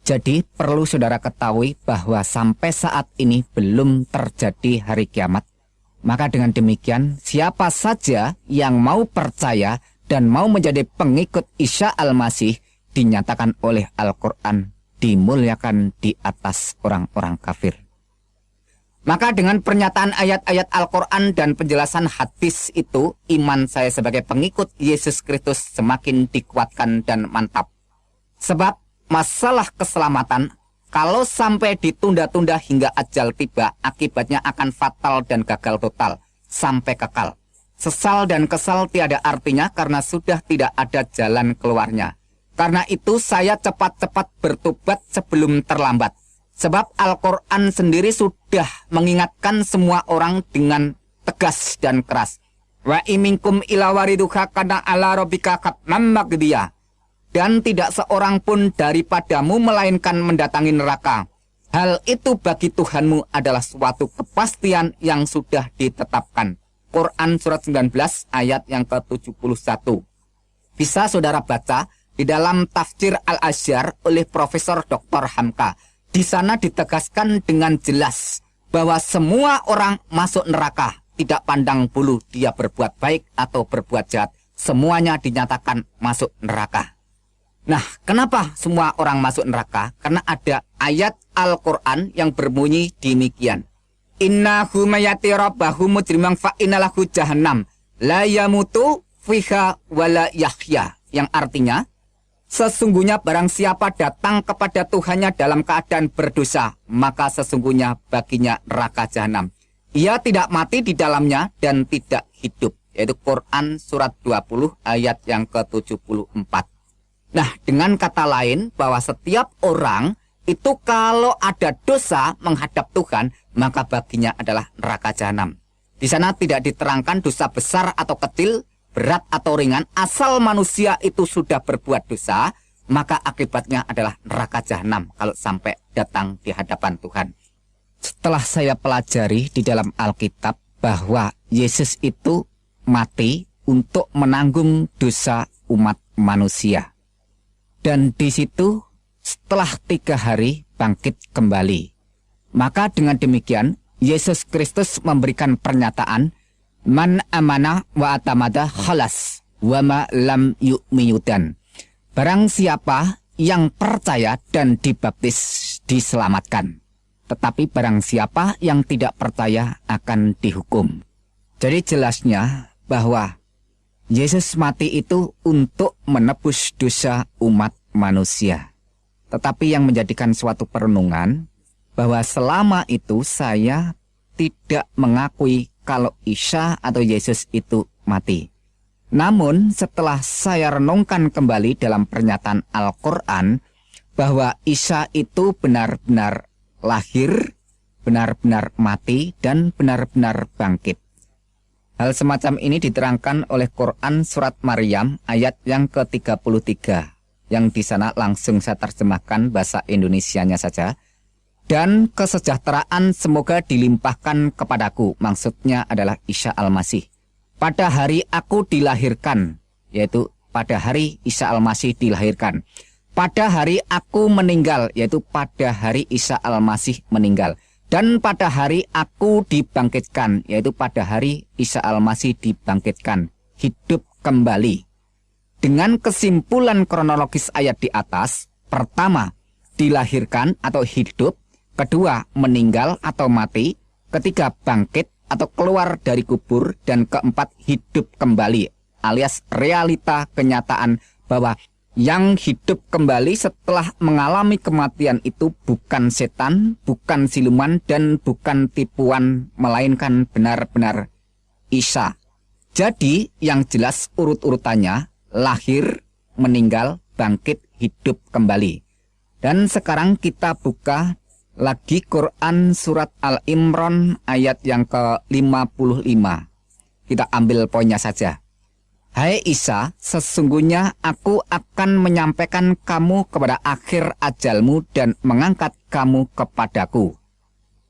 Jadi perlu saudara ketahui bahwa sampai saat ini belum terjadi hari kiamat. Maka dengan demikian, siapa saja yang mau percaya dan mau menjadi pengikut Isa Al-Masih dinyatakan oleh Al-Quran dimuliakan di atas orang-orang kafir. Maka dengan pernyataan ayat-ayat Al-Quran dan penjelasan hadis itu, iman saya sebagai pengikut Yesus Kristus semakin dikuatkan dan mantap. Sebab masalah keselamatan, kalau sampai ditunda-tunda hingga ajal tiba, akibatnya akan fatal dan gagal total, sampai kekal. Sesal dan kesal tiada artinya karena sudah tidak ada jalan keluarnya. Karena itu saya cepat-cepat bertobat sebelum terlambat. Sebab Al-Quran sendiri sudah mengingatkan semua orang dengan tegas dan keras. Wa iminkum ila wariduha kana ala rabbika katmam magdiyah. Dan tidak seorang pun daripadamu melainkan mendatangi neraka. Hal itu bagi Tuhanmu adalah suatu kepastian yang sudah ditetapkan. Quran surat 19 ayat yang ke-71. Bisa saudara baca di dalam tafsir Al-Azhar oleh Profesor Dr. Hamka. Di sana ditegaskan dengan jelas bahwa semua orang masuk neraka, tidak pandang bulu dia berbuat baik atau berbuat jahat. Semuanya dinyatakan masuk neraka. Nah, kenapa semua orang masuk neraka? Karena ada ayat Al-Quran yang berbunyi demikian. Innahu mayati rabbahu mujrimang fa'inalahu jahannam la yamutu fiha wala yahya. Yang artinya, sesungguhnya barang siapa datang kepada Tuhannya dalam keadaan berdosa, maka sesungguhnya baginya neraka jahanam. Ia tidak mati di dalamnya dan tidak hidup. Yaitu Quran surat 20 ayat yang ke-74. Nah, dengan kata lain bahwa setiap orang itu kalau ada dosa menghadap Tuhan, maka baginya adalah neraka jahanam. Di sana tidak diterangkan dosa besar atau kecil, berat atau ringan, asal manusia itu sudah berbuat dosa, maka akibatnya adalah neraka jahanam kalau sampai datang di hadapan Tuhan. Setelah saya pelajari di dalam Alkitab bahwa Yesus itu mati untuk menanggung dosa umat manusia. Dan di situ setelah 3 hari bangkit kembali. Maka dengan demikian Yesus Kristus memberikan pernyataan, man amana wa atamada khalas wa ma lam yu'miyudan. Barang siapa yang percaya dan dibaptis diselamatkan. Tetapi barang siapa yang tidak percaya akan dihukum. Jadi jelasnya bahwa Yesus mati itu untuk menebus dosa umat manusia. Tetapi yang menjadikan suatu perenungan bahwa selama itu saya tidak mengakui kalau Isa atau Yesus itu mati. Namun setelah saya renungkan kembali dalam pernyataan Al-Quran bahwa Isa itu benar-benar lahir, benar-benar mati, dan benar-benar bangkit. Hal semacam ini diterangkan oleh Quran surat Maryam ayat yang ke-33. Yang di sana langsung saya terjemahkan bahasa Indonesianya saja. Dan kesejahteraan semoga dilimpahkan kepadaku. Maksudnya adalah Isa Al-Masih. Pada hari aku dilahirkan, yaitu pada hari Isa Al-Masih dilahirkan. Pada hari aku meninggal, yaitu pada hari Isa Al-Masih meninggal. Dan pada hari aku dibangkitkan, yaitu pada hari Isa Al-Masih dibangkitkan, hidup kembali. Dengan kesimpulan kronologis ayat di atas, pertama, dilahirkan atau hidup, kedua, meninggal atau mati, ketiga, bangkit atau keluar dari kubur, dan keempat, hidup kembali, alias realita kenyataan bahwa yang hidup kembali setelah mengalami kematian itu bukan setan, bukan siluman, dan bukan tipuan, melainkan benar-benar Isa. Jadi yang jelas urut-urutannya, lahir, meninggal, bangkit, hidup kembali. Dan sekarang kita buka lagi Quran surat Al-Imran ayat yang ke-55. Kita ambil poinnya saja. Hai Isa, sesungguhnya aku akan menyampaikan kamu kepada akhir ajalmu dan mengangkat kamu kepadaku.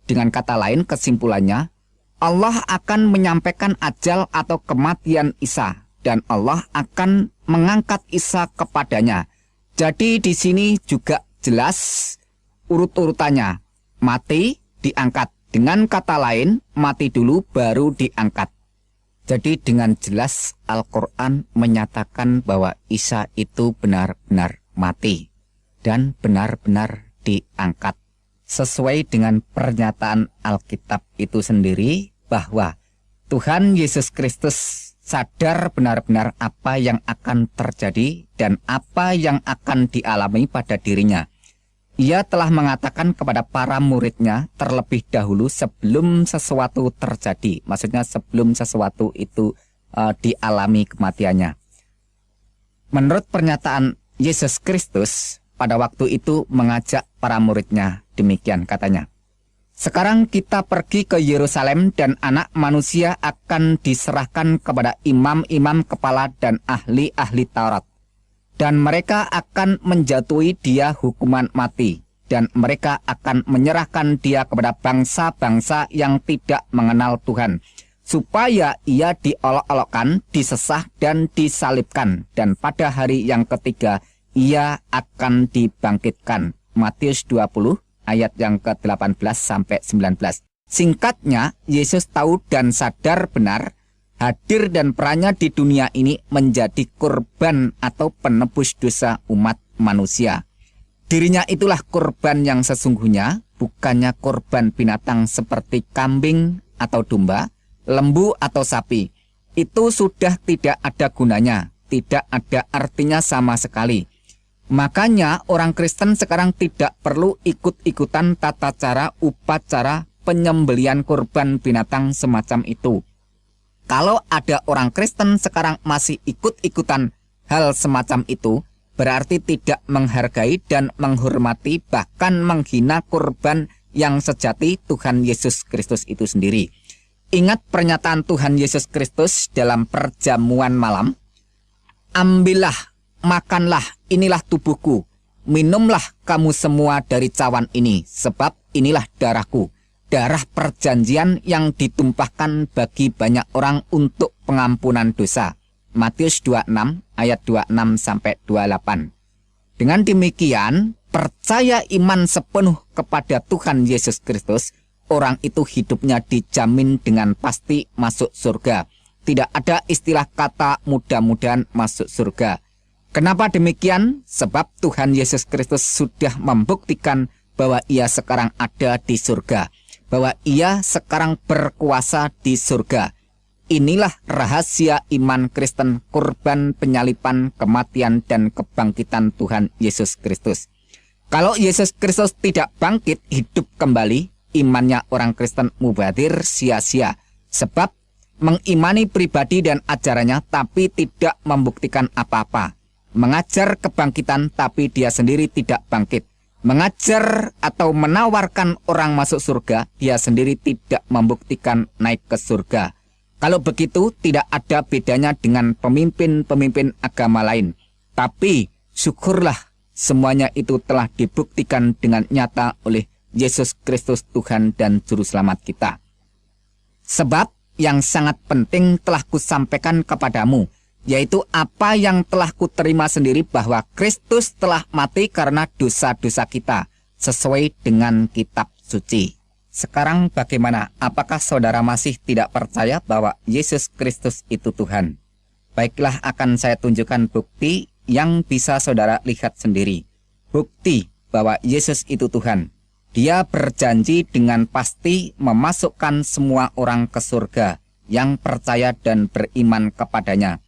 Dengan kata lain, kesimpulannya, Allah akan menyampaikan ajal atau kematian Isa, dan Allah akan mengangkat Isa kepadanya. Jadi di sini juga jelas urut-urutannya. Mati, diangkat. Dengan kata lain, mati dulu baru diangkat. Jadi dengan jelas Al-Quran menyatakan bahwa Isa itu benar-benar mati dan benar-benar diangkat. Sesuai dengan pernyataan Alkitab itu sendiri bahwa Tuhan Yesus Kristus sadar benar-benar apa yang akan terjadi dan apa yang akan dialami pada dirinya. Ia telah mengatakan kepada para muridnya terlebih dahulu sebelum sesuatu terjadi. Maksudnya sebelum sesuatu itu dialami kematiannya. Menurut pernyataan Yesus Kristus, pada waktu itu mengajak para muridnya, demikian katanya. Sekarang kita pergi ke Yerusalem dan anak manusia akan diserahkan kepada imam-imam kepala dan ahli-ahli Taurat. Dan mereka akan menjatuhi dia hukuman mati. Dan mereka akan menyerahkan dia kepada bangsa-bangsa yang tidak mengenal Tuhan. Supaya ia diolok-olokkan, disesah dan disalibkan. Dan pada hari yang ketiga, ia akan dibangkitkan. Matius 20 ayat yang ke-18 sampai 19. Singkatnya, Yesus tahu dan sadar benar hadir dan perannya di dunia ini menjadi korban atau penebus dosa umat manusia. Dirinya itulah korban yang sesungguhnya, bukannya korban binatang seperti kambing atau domba, lembu atau sapi. Itu sudah tidak ada gunanya, tidak ada artinya sama sekali. Makanya orang Kristen sekarang tidak perlu ikut-ikutan tata cara upacara penyembelian korban binatang semacam itu. Kalau ada orang Kristen sekarang masih ikut-ikutan hal semacam itu, berarti tidak menghargai dan menghormati bahkan menghina korban yang sejati Tuhan Yesus Kristus itu sendiri. Ingat pernyataan Tuhan Yesus Kristus dalam perjamuan malam. Ambillah, makanlah, inilah tubuhku. Minumlah kamu semua dari cawan ini, sebab inilah darahku. Darah perjanjian yang ditumpahkan bagi banyak orang untuk pengampunan dosa. Matius 26 ayat 26 sampai 28. Dengan demikian, percaya iman sepenuh kepada Tuhan Yesus Kristus, orang itu hidupnya dijamin dengan pasti masuk surga. Tidak ada istilah kata mudah-mudahan masuk surga. Kenapa demikian? Sebab Tuhan Yesus Kristus sudah membuktikan bahwa ia sekarang ada di surga, bahwa ia sekarang berkuasa di surga. Inilah rahasia iman Kristen, korban penyaliban, kematian, dan kebangkitan Tuhan Yesus Kristus. Kalau Yesus Kristus tidak bangkit hidup kembali, imannya orang Kristen mubazir, sia-sia. Sebab mengimani pribadi dan ajarannya tapi tidak membuktikan apa-apa. Mengajar kebangkitan tapi dia sendiri tidak bangkit. Mengajar atau menawarkan orang masuk surga, dia sendiri tidak membuktikan naik ke surga. Kalau begitu tidak ada bedanya dengan pemimpin-pemimpin agama lain. Tapi syukurlah semuanya itu telah dibuktikan dengan nyata oleh Yesus Kristus Tuhan dan Juru Selamat kita. Sebab yang sangat penting telah kusampaikan kepadamu, yaitu apa yang telah kuterima sendiri bahwa Kristus telah mati karena dosa-dosa kita, sesuai dengan kitab suci. Sekarang bagaimana? Apakah saudara masih tidak percaya bahwa Yesus Kristus itu Tuhan? Baiklah, akan saya tunjukkan bukti yang bisa saudara lihat sendiri. Bukti bahwa Yesus itu Tuhan. Dia berjanji dengan pasti memasukkan semua orang ke surga yang percaya dan beriman kepadanya.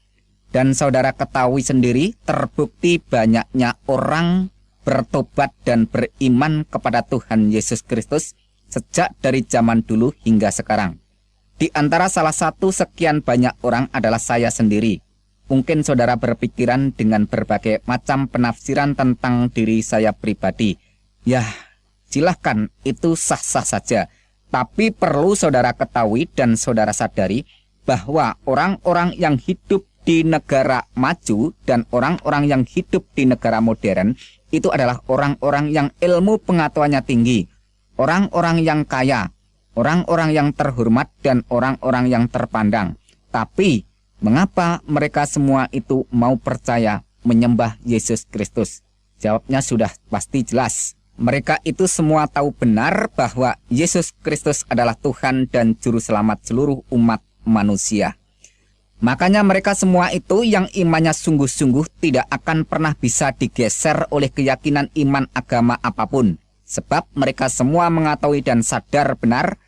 Dan saudara ketahui sendiri, terbukti banyaknya orang bertobat dan beriman kepada Tuhan Yesus Kristus sejak dari zaman dulu hingga sekarang. Di antara salah satu sekian banyak orang adalah saya sendiri. Mungkin saudara berpikiran dengan berbagai macam penafsiran tentang diri saya pribadi. Ya, silahkan, itu sah-sah saja. Tapi perlu saudara ketahui dan saudara sadari bahwa orang-orang yang hidup di negara maju dan orang-orang yang hidup di negara modern itu adalah orang-orang yang ilmu pengetahuannya tinggi, orang-orang yang kaya, orang-orang yang terhormat dan orang-orang yang terpandang. Tapi mengapa mereka semua itu mau percaya menyembah Yesus Kristus? Jawabnya sudah pasti jelas. Mereka itu semua tahu benar bahwa Yesus Kristus adalah Tuhan dan Juru Selamat seluruh umat manusia. Makanya mereka semua itu yang imannya sungguh-sungguh tidak akan pernah bisa digeser oleh keyakinan iman agama apapun. Sebab mereka semua mengetahui dan sadar benar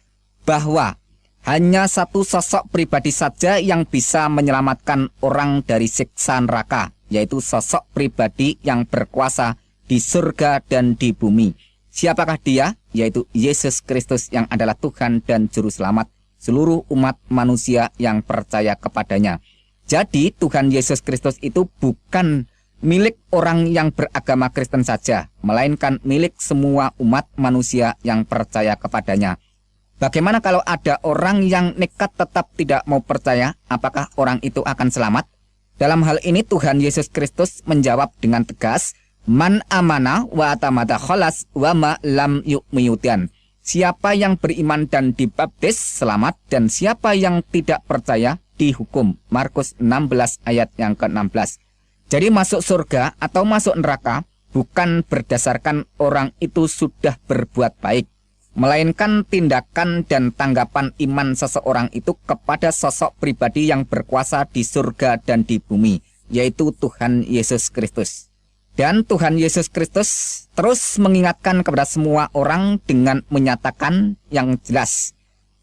bahwa hanya satu sosok pribadi saja yang bisa menyelamatkan orang dari siksa neraka, yaitu sosok pribadi yang berkuasa di surga dan di bumi. Siapakah dia? Yaitu Yesus Kristus yang adalah Tuhan dan Juru Selamat seluruh umat manusia yang percaya kepadanya. Jadi Tuhan Yesus Kristus itu bukan milik orang yang beragama Kristen saja, melainkan milik semua umat manusia yang percaya kepadanya. Bagaimana kalau ada orang yang nekat tetap tidak mau percaya? Apakah orang itu akan selamat? Dalam hal ini Tuhan Yesus Kristus menjawab dengan tegas, Man amana wa atamata kholas wa ma lam yu'miyutian. Siapa yang beriman dan dibaptis selamat, dan siapa yang tidak percaya dihukum. Markus 16 ayat yang ke-16. Jadi masuk surga atau masuk neraka bukan berdasarkan orang itu sudah berbuat baik, melainkan tindakan dan tanggapan iman seseorang itu kepada sosok pribadi yang berkuasa di surga dan di bumi, yaitu Tuhan Yesus Kristus. Dan Tuhan Yesus Kristus terus mengingatkan kepada semua orang dengan menyatakan yang jelas.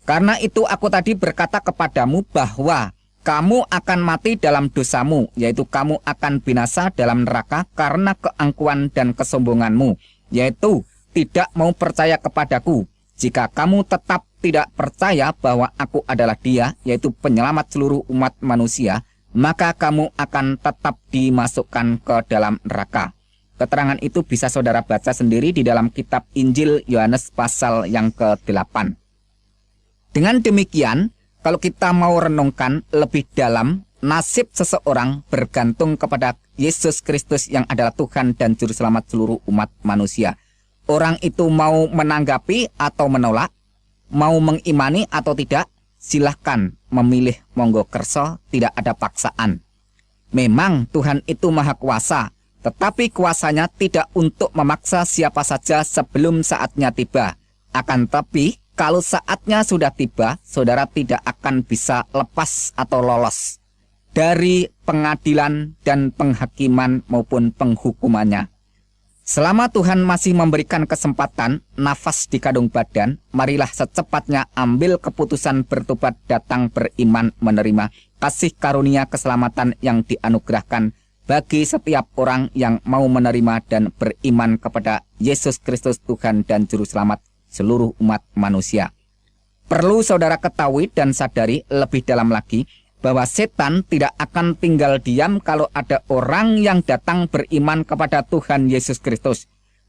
Karena itu aku tadi berkata kepadamu bahwa kamu akan mati dalam dosamu, yaitu kamu akan binasa dalam neraka karena keangkuhan dan kesombonganmu, yaitu tidak mau percaya kepadaku. Jika kamu tetap tidak percaya bahwa aku adalah Dia, yaitu penyelamat seluruh umat manusia, maka kamu akan tetap dimasukkan ke dalam neraka. Keterangan itu bisa saudara baca sendiri di dalam kitab Injil Yohanes pasal yang ke-8. Dengan demikian, kalau kita mau renungkan lebih dalam, nasib seseorang bergantung kepada Yesus Kristus yang adalah Tuhan dan Juru Selamat seluruh umat manusia. Orang itu mau menanggapi atau menolak, mau mengimani atau tidak, silahkan memilih, monggo kerso, tidak ada paksaan. Memang Tuhan itu maha kuasa, tetapi kuasanya tidak untuk memaksa siapa saja sebelum saatnya tiba. Akan tetapi, kalau saatnya sudah tiba, saudara tidak akan bisa lepas atau lolos dari pengadilan dan penghakiman maupun penghukumannya. Selama Tuhan masih memberikan kesempatan, nafas di kandung badan, marilah secepatnya ambil keputusan bertobat, datang beriman, menerima kasih karunia keselamatan yang dianugerahkan bagi setiap orang yang mau menerima dan beriman kepada Yesus Kristus Tuhan dan Juru Selamat seluruh umat manusia. Perlu saudara ketahui dan sadari lebih dalam lagi bahwa setan tidak akan tinggal diam kalau ada orang yang datang beriman kepada Tuhan Yesus Kristus.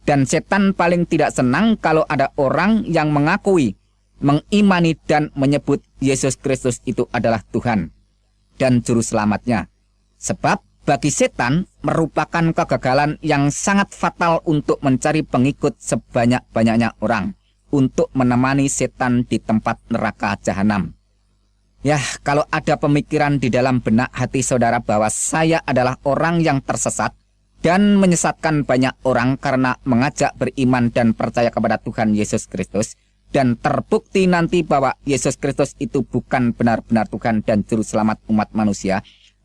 Dan setan paling tidak senang kalau ada orang yang mengakui, mengimani dan menyebut Yesus Kristus itu adalah Tuhan dan Juru Selamatnya. Sebab bagi setan merupakan kegagalan yang sangat fatal untuk mencari pengikut sebanyak-banyaknya orang, untuk menemani setan di tempat neraka jahanam. Ya, kalau ada pemikiran di dalam benak hati saudara bahwa saya adalah orang yang tersesat dan menyesatkan banyak orang karena mengajak beriman dan percaya kepada Tuhan Yesus Kristus, dan terbukti nanti bahwa Yesus Kristus itu bukan benar-benar Tuhan dan Juru Selamat umat manusia,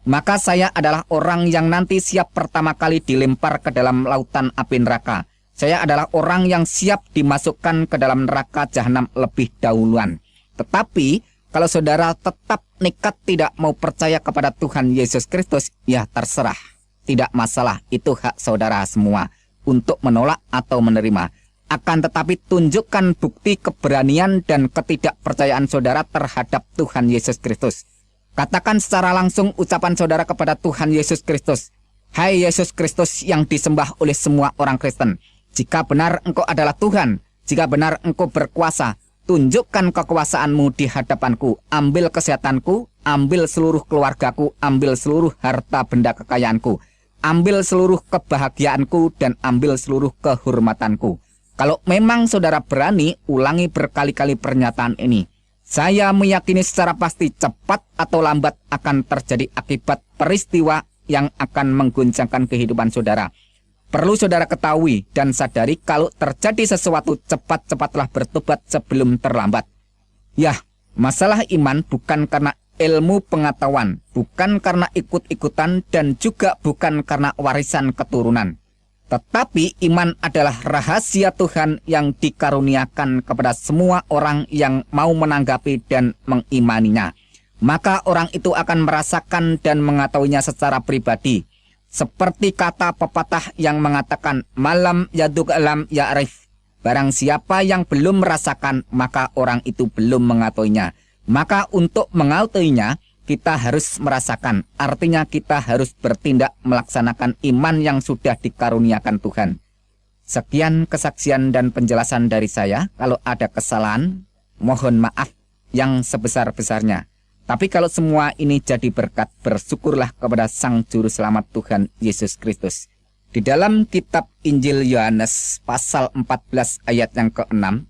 maka saya adalah orang yang nanti siap pertama kali dilempar ke dalam lautan api neraka. Saya adalah orang yang siap dimasukkan ke dalam neraka jahanam lebih dahuluan. Tetapi kalau saudara tetap nekat tidak mau percaya kepada Tuhan Yesus Kristus, ya terserah. Tidak masalah, itu hak saudara semua untuk menolak atau menerima. Akan tetapi tunjukkan bukti keberanian dan ketidakpercayaan saudara terhadap Tuhan Yesus Kristus. Katakan secara langsung ucapan saudara kepada Tuhan Yesus Kristus. Hai Yesus Kristus yang disembah oleh semua orang Kristen. Jika benar Engkau adalah Tuhan, jika benar Engkau berkuasa, tunjukkan kekuasaanmu di hadapanku. Ambil kesehatanku, ambil seluruh keluargaku, ambil seluruh harta benda kekayaanku. Ambil seluruh kebahagiaanku dan ambil seluruh kehormatanku. Kalau memang saudara berani, ulangi berkali-kali pernyataan ini. Saya meyakini secara pasti cepat atau lambat akan terjadi akibat peristiwa yang akan mengguncangkan kehidupan saudara. Perlu saudara ketahui dan sadari kalau terjadi sesuatu cepat-cepatlah bertobat sebelum terlambat. Ya, masalah iman bukan karena ilmu pengetahuan, bukan karena ikut-ikutan dan juga bukan karena warisan keturunan. Tetapi iman adalah rahasia Tuhan yang dikaruniakan kepada semua orang yang mau menanggapi dan mengimaninya. Maka orang itu akan merasakan dan mengetahuinya secara pribadi. Seperti kata pepatah yang mengatakan, malam yaduk alam ya'rif. Barang siapa yang belum merasakan, maka orang itu belum mengetahuinya. Maka untuk mengetahuinya, kita harus merasakan, artinya kita harus bertindak melaksanakan iman yang sudah dikaruniakan Tuhan. Sekian kesaksian dan penjelasan dari saya. Kalau ada kesalahan, mohon maaf yang sebesar-besarnya. Tapi kalau semua ini jadi berkat, bersyukurlah kepada Sang Juru Selamat Tuhan Yesus Kristus. Di dalam kitab Injil Yohanes pasal 14 ayat yang ke-6,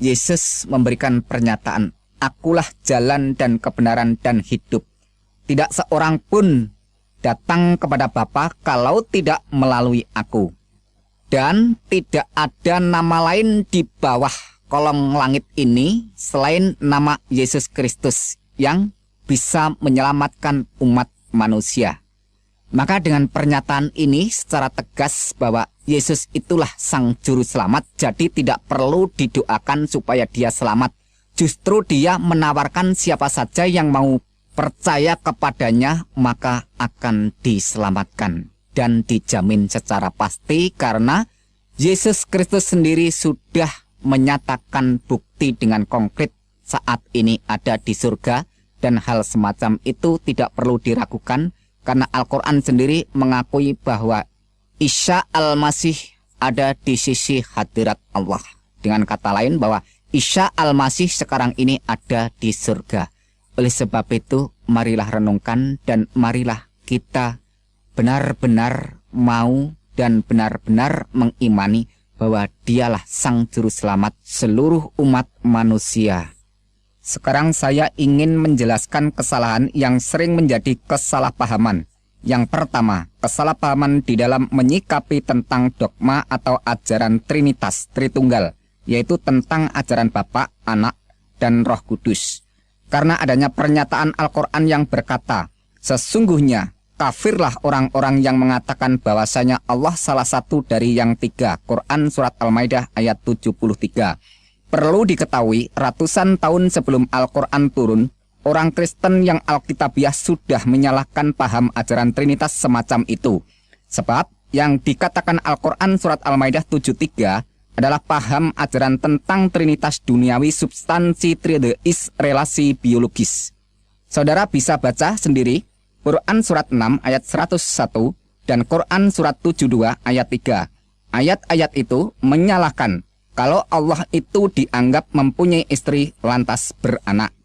Yesus memberikan pernyataan, Akulah jalan dan kebenaran dan hidup. Tidak seorang pun datang kepada Bapa kalau tidak melalui aku. Dan tidak ada nama lain di bawah kolong langit ini selain nama Yesus Kristus yang bisa menyelamatkan umat manusia. Maka dengan pernyataan ini secara tegas bahwa Yesus itulah Sang Juru Selamat, jadi tidak perlu didoakan supaya dia selamat. Justru dia menawarkan siapa saja yang mau percaya kepadanya maka akan diselamatkan. Dan dijamin secara pasti karena Yesus Kristus sendiri sudah menyatakan bukti dengan konkret saat ini ada di surga. Dan hal semacam itu tidak perlu diragukan karena Al-Quran sendiri mengakui bahwa Isa Al-Masih ada di sisi hadirat Allah. Dengan kata lain bahwa Isa Al-Masih sekarang ini ada di surga. Oleh sebab itu, marilah renungkan dan marilah kita benar-benar mau dan benar-benar mengimani bahwa dialah Sang Juru Selamat seluruh umat manusia. Sekarang saya ingin menjelaskan kesalahan yang sering menjadi kesalahpahaman. Yang pertama, kesalahpahaman di dalam menyikapi tentang dogma atau ajaran Trinitas, Tritunggal, yaitu tentang ajaran Bapa, Anak, dan Roh Kudus. Karena adanya pernyataan Al-Quran yang berkata, sesungguhnya kafirlah orang-orang yang mengatakan bahwasanya Allah salah satu dari yang tiga. Quran Surat Al-Maidah ayat 73. Perlu diketahui, ratusan tahun sebelum Al-Quran turun, orang Kristen yang Alkitabiah sudah menyalahkan paham ajaran Trinitas semacam itu. Sebab yang dikatakan Al-Quran Surat Al-Maidah 73 adalah paham ajaran tentang Trinitas duniawi substansi trideis relasi biologis. Saudara bisa baca sendiri Quran Surat 6 ayat 101 dan Quran Surat 72 ayat 3. Ayat-ayat itu menyalahkan kalau Allah itu dianggap mempunyai istri lantas beranak.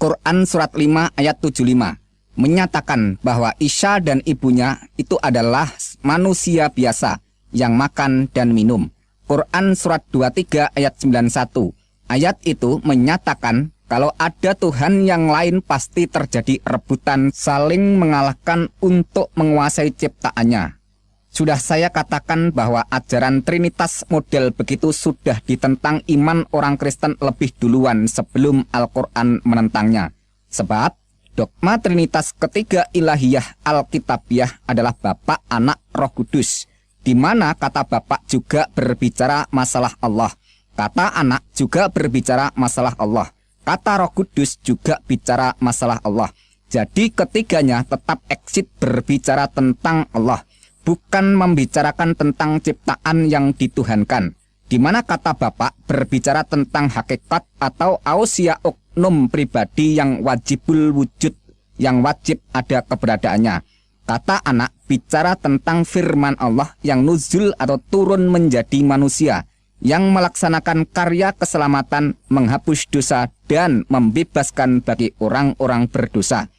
Quran Surat 5 ayat 75 menyatakan bahwa Isa dan ibunya itu adalah manusia biasa yang makan dan minum. Quran Surat 23 ayat 91. Ayat itu menyatakan kalau ada Tuhan yang lain pasti terjadi rebutan saling mengalahkan untuk menguasai ciptaannya. Sudah saya katakan bahwa ajaran Trinitas model begitu sudah ditentang iman orang Kristen lebih duluan sebelum Al-Quran menentangnya. Sebab Dogma Trinitas ketiga ilahiyah Alkitabiah adalah Bapa, Anak, Roh Kudus, di mana kata Bapa juga berbicara masalah Allah, kata Anak juga berbicara masalah Allah, kata Roh Kudus juga bicara masalah Allah. Jadi ketiganya tetap eksit berbicara tentang Allah, bukan membicarakan tentang ciptaan yang dituhankan, di mana kata Bapa berbicara tentang hakikat atau ausia oknum pribadi yang wajibul wujud, yang wajib ada keberadaannya. Kata Anak bicara tentang firman Allah yang nuzul atau turun menjadi manusia, yang melaksanakan karya keselamatan, menghapus dosa dan membebaskan bagi orang-orang berdosa.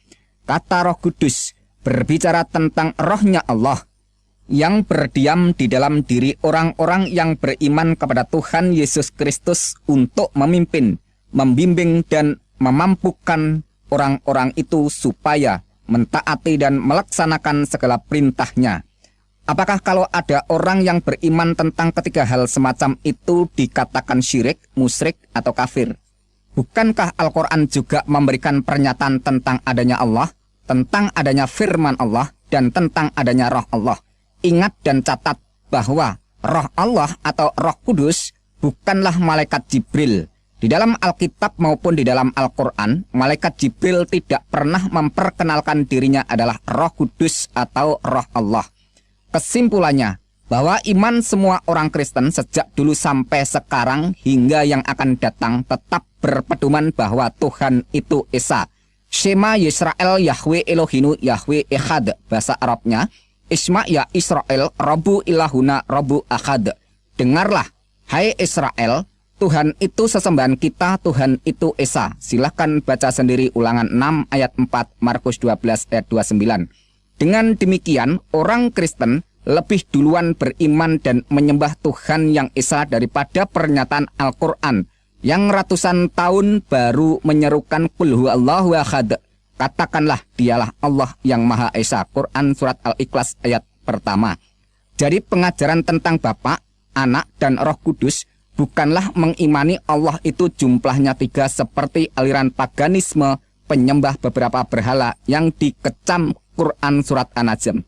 Kata Roh Kudus berbicara tentang rohnya Allah yang berdiam di dalam diri orang-orang yang beriman kepada Tuhan Yesus Kristus untuk memimpin, membimbing dan memampukan orang-orang itu supaya mentaati dan melaksanakan segala perintahnya. Apakah kalau ada orang yang beriman tentang ketiga hal semacam itu dikatakan syirik, musyrik, atau kafir? Bukankah Al-Quran juga memberikan pernyataan tentang adanya Allah, tentang adanya firman Allah, dan tentang adanya roh Allah? Ingat dan catat bahwa roh Allah atau Roh Kudus bukanlah malaikat Jibril. Di dalam Alkitab maupun di dalam Al-Quran, malaikat Jibril tidak pernah memperkenalkan dirinya adalah Roh Kudus atau roh Allah. Kesimpulannya, bahwa iman semua orang Kristen sejak dulu sampai sekarang hingga yang akan datang tetap berpedoman bahwa Tuhan itu Esa. Shema Yisrael Yahweh Elohinu Yahweh Echad, bahasa Arabnya, Isma ya Israel, Rabbu ilahuna Rabbu Ahad. Dengarlah, hai Israel, Tuhan itu sesembahan kita, Tuhan itu Esa. Silahkan baca sendiri Ulangan 6 ayat 4, Markus 12 ayat 29. Dengan demikian, orang Kristen lebih duluan beriman dan menyembah Tuhan yang Esa daripada pernyataan Al-Quran yang ratusan tahun baru menyerukan Qul huwallahu ahad. Katakanlah dialah Allah yang Maha Esa. Quran Surat Al-Ikhlas ayat pertama. Jadi pengajaran tentang Bapa, Anak, dan Roh Kudus bukanlah mengimani Allah itu jumlahnya 3 seperti aliran paganisme penyembah beberapa berhala yang dikecam Quran Surat An-Najm.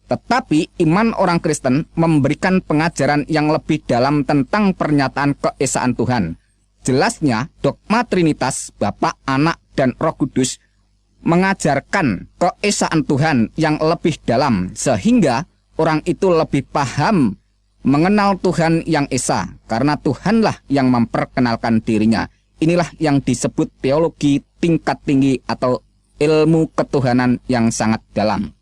Tetapi iman orang Kristen memberikan pengajaran yang lebih dalam tentang pernyataan keesaan Tuhan. Jelasnya dogma Trinitas, Bapa, Anak, dan Roh Kudus mengajarkan keesaan Tuhan yang lebih dalam sehingga orang itu lebih paham mengenal Tuhan yang Esa karena Tuhanlah yang memperkenalkan dirinya. Inilah yang disebut teologi tingkat tinggi atau ilmu ketuhanan yang sangat dalam.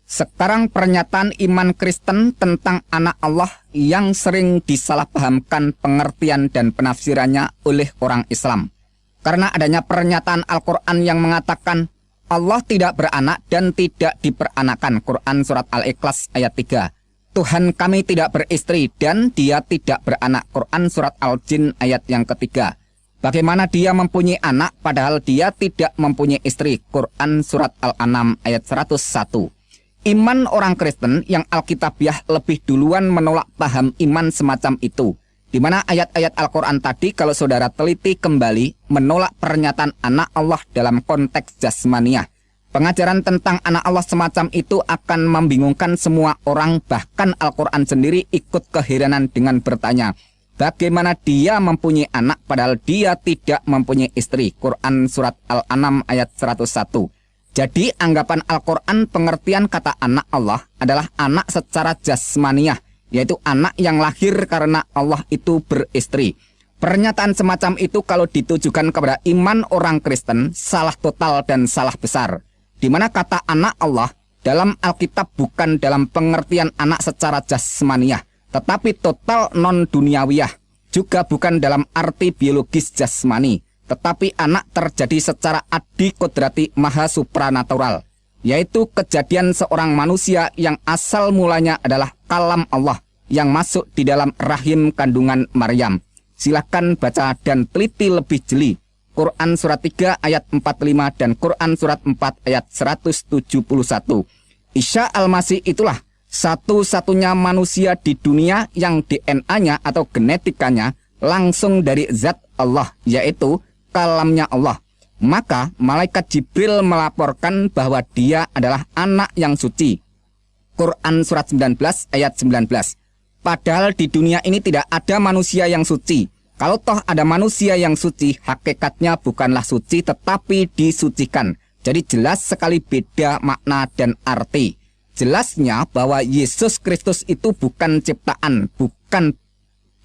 Sekarang pernyataan iman Kristen tentang anak Allah yang sering disalahpahamkan pengertian dan penafsirannya oleh orang Islam. Karena adanya pernyataan Al-Quran yang mengatakan Allah tidak beranak dan tidak diperanakan. Quran Surat Al-Ikhlas ayat 3. Tuhan kami tidak beristri dan dia tidak beranak. Quran Surat Al-Jin ayat yang ketiga. Bagaimana dia mempunyai anak padahal dia tidak mempunyai istri. Quran Surat Al-An'am ayat 101. Iman orang Kristen yang Alkitabiah lebih duluan menolak paham iman semacam itu. Di mana ayat-ayat Al-Quran tadi kalau saudara teliti kembali menolak pernyataan anak Allah dalam konteks jasmaniah. Pengajaran tentang anak Allah semacam itu akan membingungkan semua orang, bahkan Al-Quran sendiri ikut keheranan dengan bertanya, bagaimana dia mempunyai anak padahal dia tidak mempunyai istri. Quran Surat Al-An'am ayat 101. Jadi anggapan Al-Quran pengertian kata anak Allah adalah anak secara jasmaniah, yaitu anak yang lahir karena Allah itu beristri. Pernyataan semacam itu kalau ditujukan kepada iman orang Kristen salah total dan salah besar. Di mana kata anak Allah dalam Alkitab bukan dalam pengertian anak secara jasmaniah, tetapi total non-duniawiyah. Juga bukan dalam arti biologis jasmani, tetapi anak terjadi secara adi kodrati maha supranatural, yaitu kejadian seorang manusia yang asal mulanya adalah kalam Allah yang masuk di dalam rahim kandungan Maryam. Silahkan baca dan teliti lebih jeli Quran Surat 3 ayat 45 dan Quran Surat 4 ayat 171. Isa Al-Masih itulah satu-satunya manusia di dunia yang DNA-nya atau genetikanya langsung dari zat Allah, yaitu kalamnya Allah. Maka malaikat Jibril melaporkan bahwa dia adalah anak yang suci. Quran surat 19 ayat 19. Padahal di dunia ini tidak ada manusia yang suci. Kalau toh ada manusia yang suci, hakikatnya bukanlah suci tetapi disucikan. Jadi jelas sekali beda makna dan arti. Jelasnya bahwa Yesus Kristus itu bukan ciptaan, bukan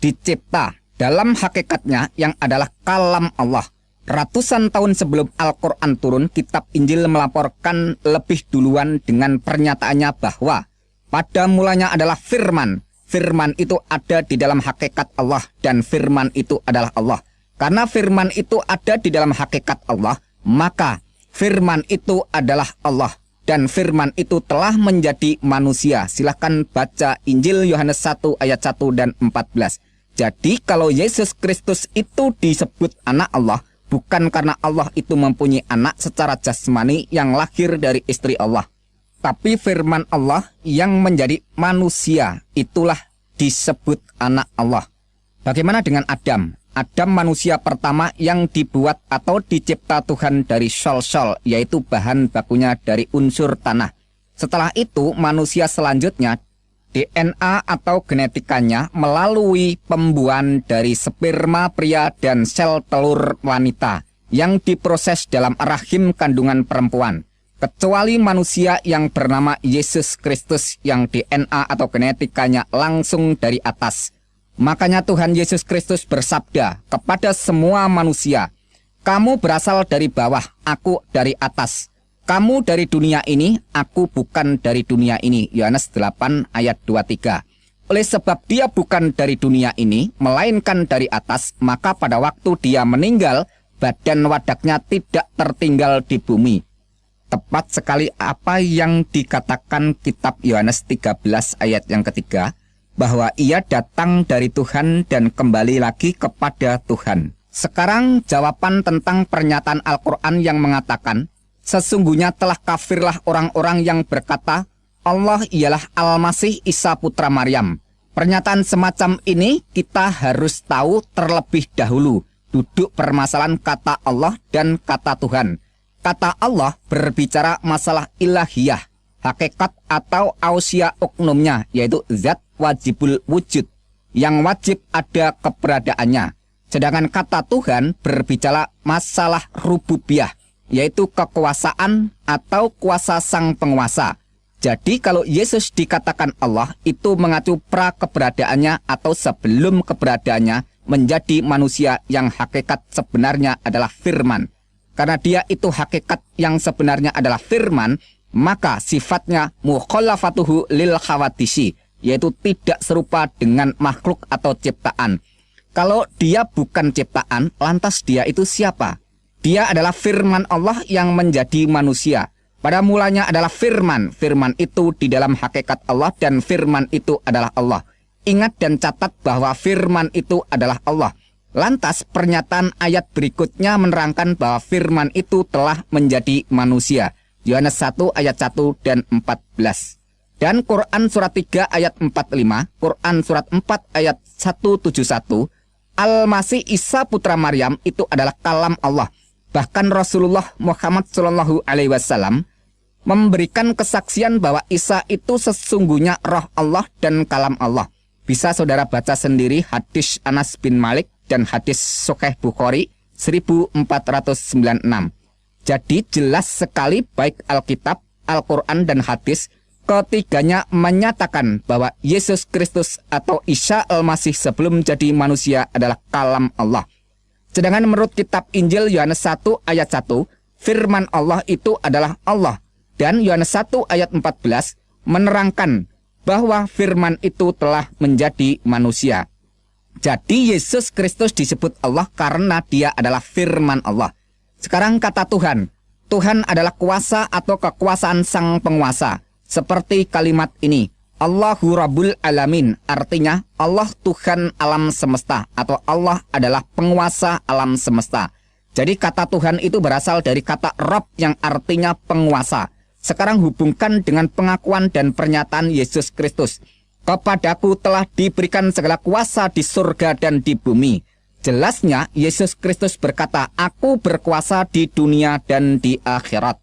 dicipta. Dalam hakikatnya yang adalah kalam Allah. Ratusan tahun sebelum Al-Quran turun, kitab Injil melaporkan lebih duluan dengan pernyataannya bahwa pada mulanya adalah firman. Firman itu ada di dalam hakikat Allah dan firman itu adalah Allah. Karena firman itu ada di dalam hakikat Allah, maka firman itu adalah Allah. Dan firman itu telah menjadi manusia. Silahkan baca Injil Yohanes 1 ayat 1 dan 14. Jadi kalau Yesus Kristus itu disebut anak Allah, bukan karena Allah itu mempunyai anak secara jasmani yang lahir dari istri Allah. Tapi firman Allah yang menjadi manusia, itulah disebut anak Allah. Bagaimana dengan Adam? Adam manusia pertama yang dibuat atau dicipta Tuhan dari sol-sol, yaitu bahan bakunya dari unsur tanah. Setelah itu manusia selanjutnya, DNA atau genetikanya melalui pembuahan dari sperma pria dan sel telur wanita yang diproses dalam rahim kandungan perempuan. Kecuali manusia yang bernama Yesus Kristus yang DNA atau genetikanya langsung dari atas. Makanya Tuhan Yesus Kristus bersabda kepada semua manusia, "Kamu berasal dari bawah, aku dari atas. Kamu dari dunia ini, aku bukan dari dunia ini." Yohanes 8 ayat 23. Oleh sebab dia bukan dari dunia ini, melainkan dari atas, maka pada waktu dia meninggal, badan wadaknya tidak tertinggal di bumi. Tepat sekali apa yang dikatakan kitab Yohanes 13 ayat yang ketiga, bahwa ia datang dari Tuhan dan kembali lagi kepada Tuhan. Sekarang jawaban tentang pernyataan Al-Quran yang mengatakan, sesungguhnya telah kafirlah orang-orang yang berkata, Allah ialah Al-Masih Isa putra Maryam. Pernyataan semacam ini kita harus tahu terlebih dahulu duduk permasalahan kata Allah dan kata Tuhan. Kata Allah berbicara masalah ilahiyah, hakikat atau ausia oknumnya, yaitu zat wajibul wujud, yang wajib ada keberadaannya. Sedangkan kata Tuhan berbicara masalah rububiyah, yaitu kekuasaan atau kuasa sang penguasa. Jadi kalau Yesus dikatakan Allah, itu mengacu pra keberadaannya atau sebelum keberadaannya menjadi manusia yang hakikat sebenarnya adalah firman. Karena dia itu hakikat yang sebenarnya adalah firman, maka sifatnya mukhallafatuhu lil khawadisi, yaitu tidak serupa dengan makhluk atau ciptaan. Kalau dia bukan ciptaan, lantas dia itu siapa? Dia adalah firman Allah yang menjadi manusia. Pada mulanya adalah firman. Firman itu di dalam hakikat Allah dan firman itu adalah Allah. Ingat dan catat bahwa firman itu adalah Allah. Lantas pernyataan ayat berikutnya menerangkan bahwa firman itu telah menjadi manusia. Yohanes 1 ayat 1 dan 14. Dan Quran surat 3 ayat 45, Quran surat 4 ayat 171, Al-Masih Isa putra Maryam itu adalah kalam Allah. Bahkan Rasulullah Muhammad SAW memberikan kesaksian bahwa Isa itu sesungguhnya roh Allah dan kalam Allah. Bisa saudara baca sendiri hadis Anas bin Malik dan hadis Sahih Bukhari 1496. Jadi jelas sekali baik Alkitab, Al-Quran dan hadis, ketiganya menyatakan bahwa Yesus Kristus atau Isa Al-Masih sebelum jadi manusia adalah kalam Allah. Sedangkan menurut kitab Injil Yohanes 1 ayat 1, firman Allah itu adalah Allah. Dan Yohanes 1 ayat 14 menerangkan bahwa firman itu telah menjadi manusia. Jadi Yesus Kristus disebut Allah karena dia adalah firman Allah. Sekarang kata Tuhan. Tuhan adalah kuasa atau kekuasaan sang penguasa. Seperti kalimat ini, Allahu Rabbul Alamin, artinya Allah Tuhan alam semesta atau Allah adalah penguasa alam semesta. Jadi kata Tuhan itu berasal dari kata Rabb yang artinya penguasa. Sekarang hubungkan dengan pengakuan dan pernyataan Yesus Kristus. Kepadaku telah diberikan segala kuasa di surga dan di bumi. Jelasnya Yesus Kristus berkata, "Aku berkuasa di dunia dan di akhirat."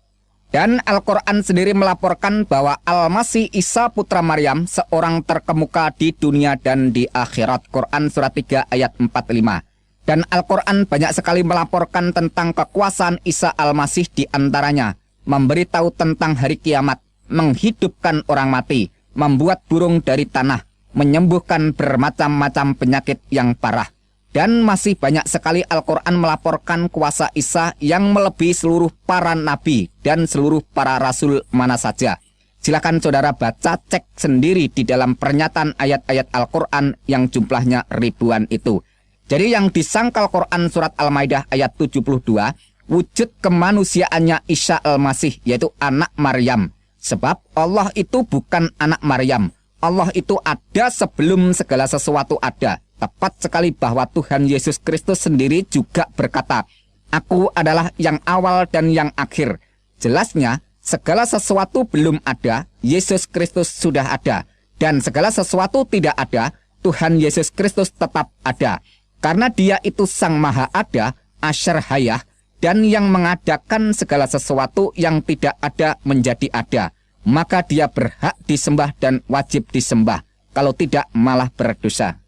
Dan Al-Quran sendiri melaporkan bahwa Al-Masih Isa putra Maryam seorang terkemuka di dunia dan di akhirat. Quran surat 3 ayat 45. Dan Al-Quran banyak sekali melaporkan tentang kekuasaan Isa Al-Masih, di antaranya memberitahu tentang hari kiamat, menghidupkan orang mati, membuat burung dari tanah, menyembuhkan bermacam-macam penyakit yang parah. Dan masih banyak sekali Al-Quran melaporkan kuasa Isa yang melebihi seluruh para nabi dan seluruh para rasul mana saja. Silakan saudara baca, cek sendiri di dalam pernyataan ayat-ayat Al-Quran yang jumlahnya ribuan itu. Jadi yang disangkal Quran surat Al-Maidah ayat 72, wujud kemanusiaannya Isa Al-Masih, yaitu anak Maryam. Sebab Allah itu bukan anak Maryam. Allah itu ada sebelum segala sesuatu ada. Tepat sekali bahwa Tuhan Yesus Kristus sendiri juga berkata, "Aku adalah yang awal dan yang akhir." Jelasnya, segala sesuatu belum ada, Yesus Kristus sudah ada. Dan segala sesuatu tidak ada, Tuhan Yesus Kristus tetap ada. Karena Dia itu Sang Maha Ada, Asyar Hayah, dan yang mengadakan segala sesuatu yang tidak ada menjadi ada. Maka Dia berhak disembah dan wajib disembah. Kalau tidak, malah berdosa.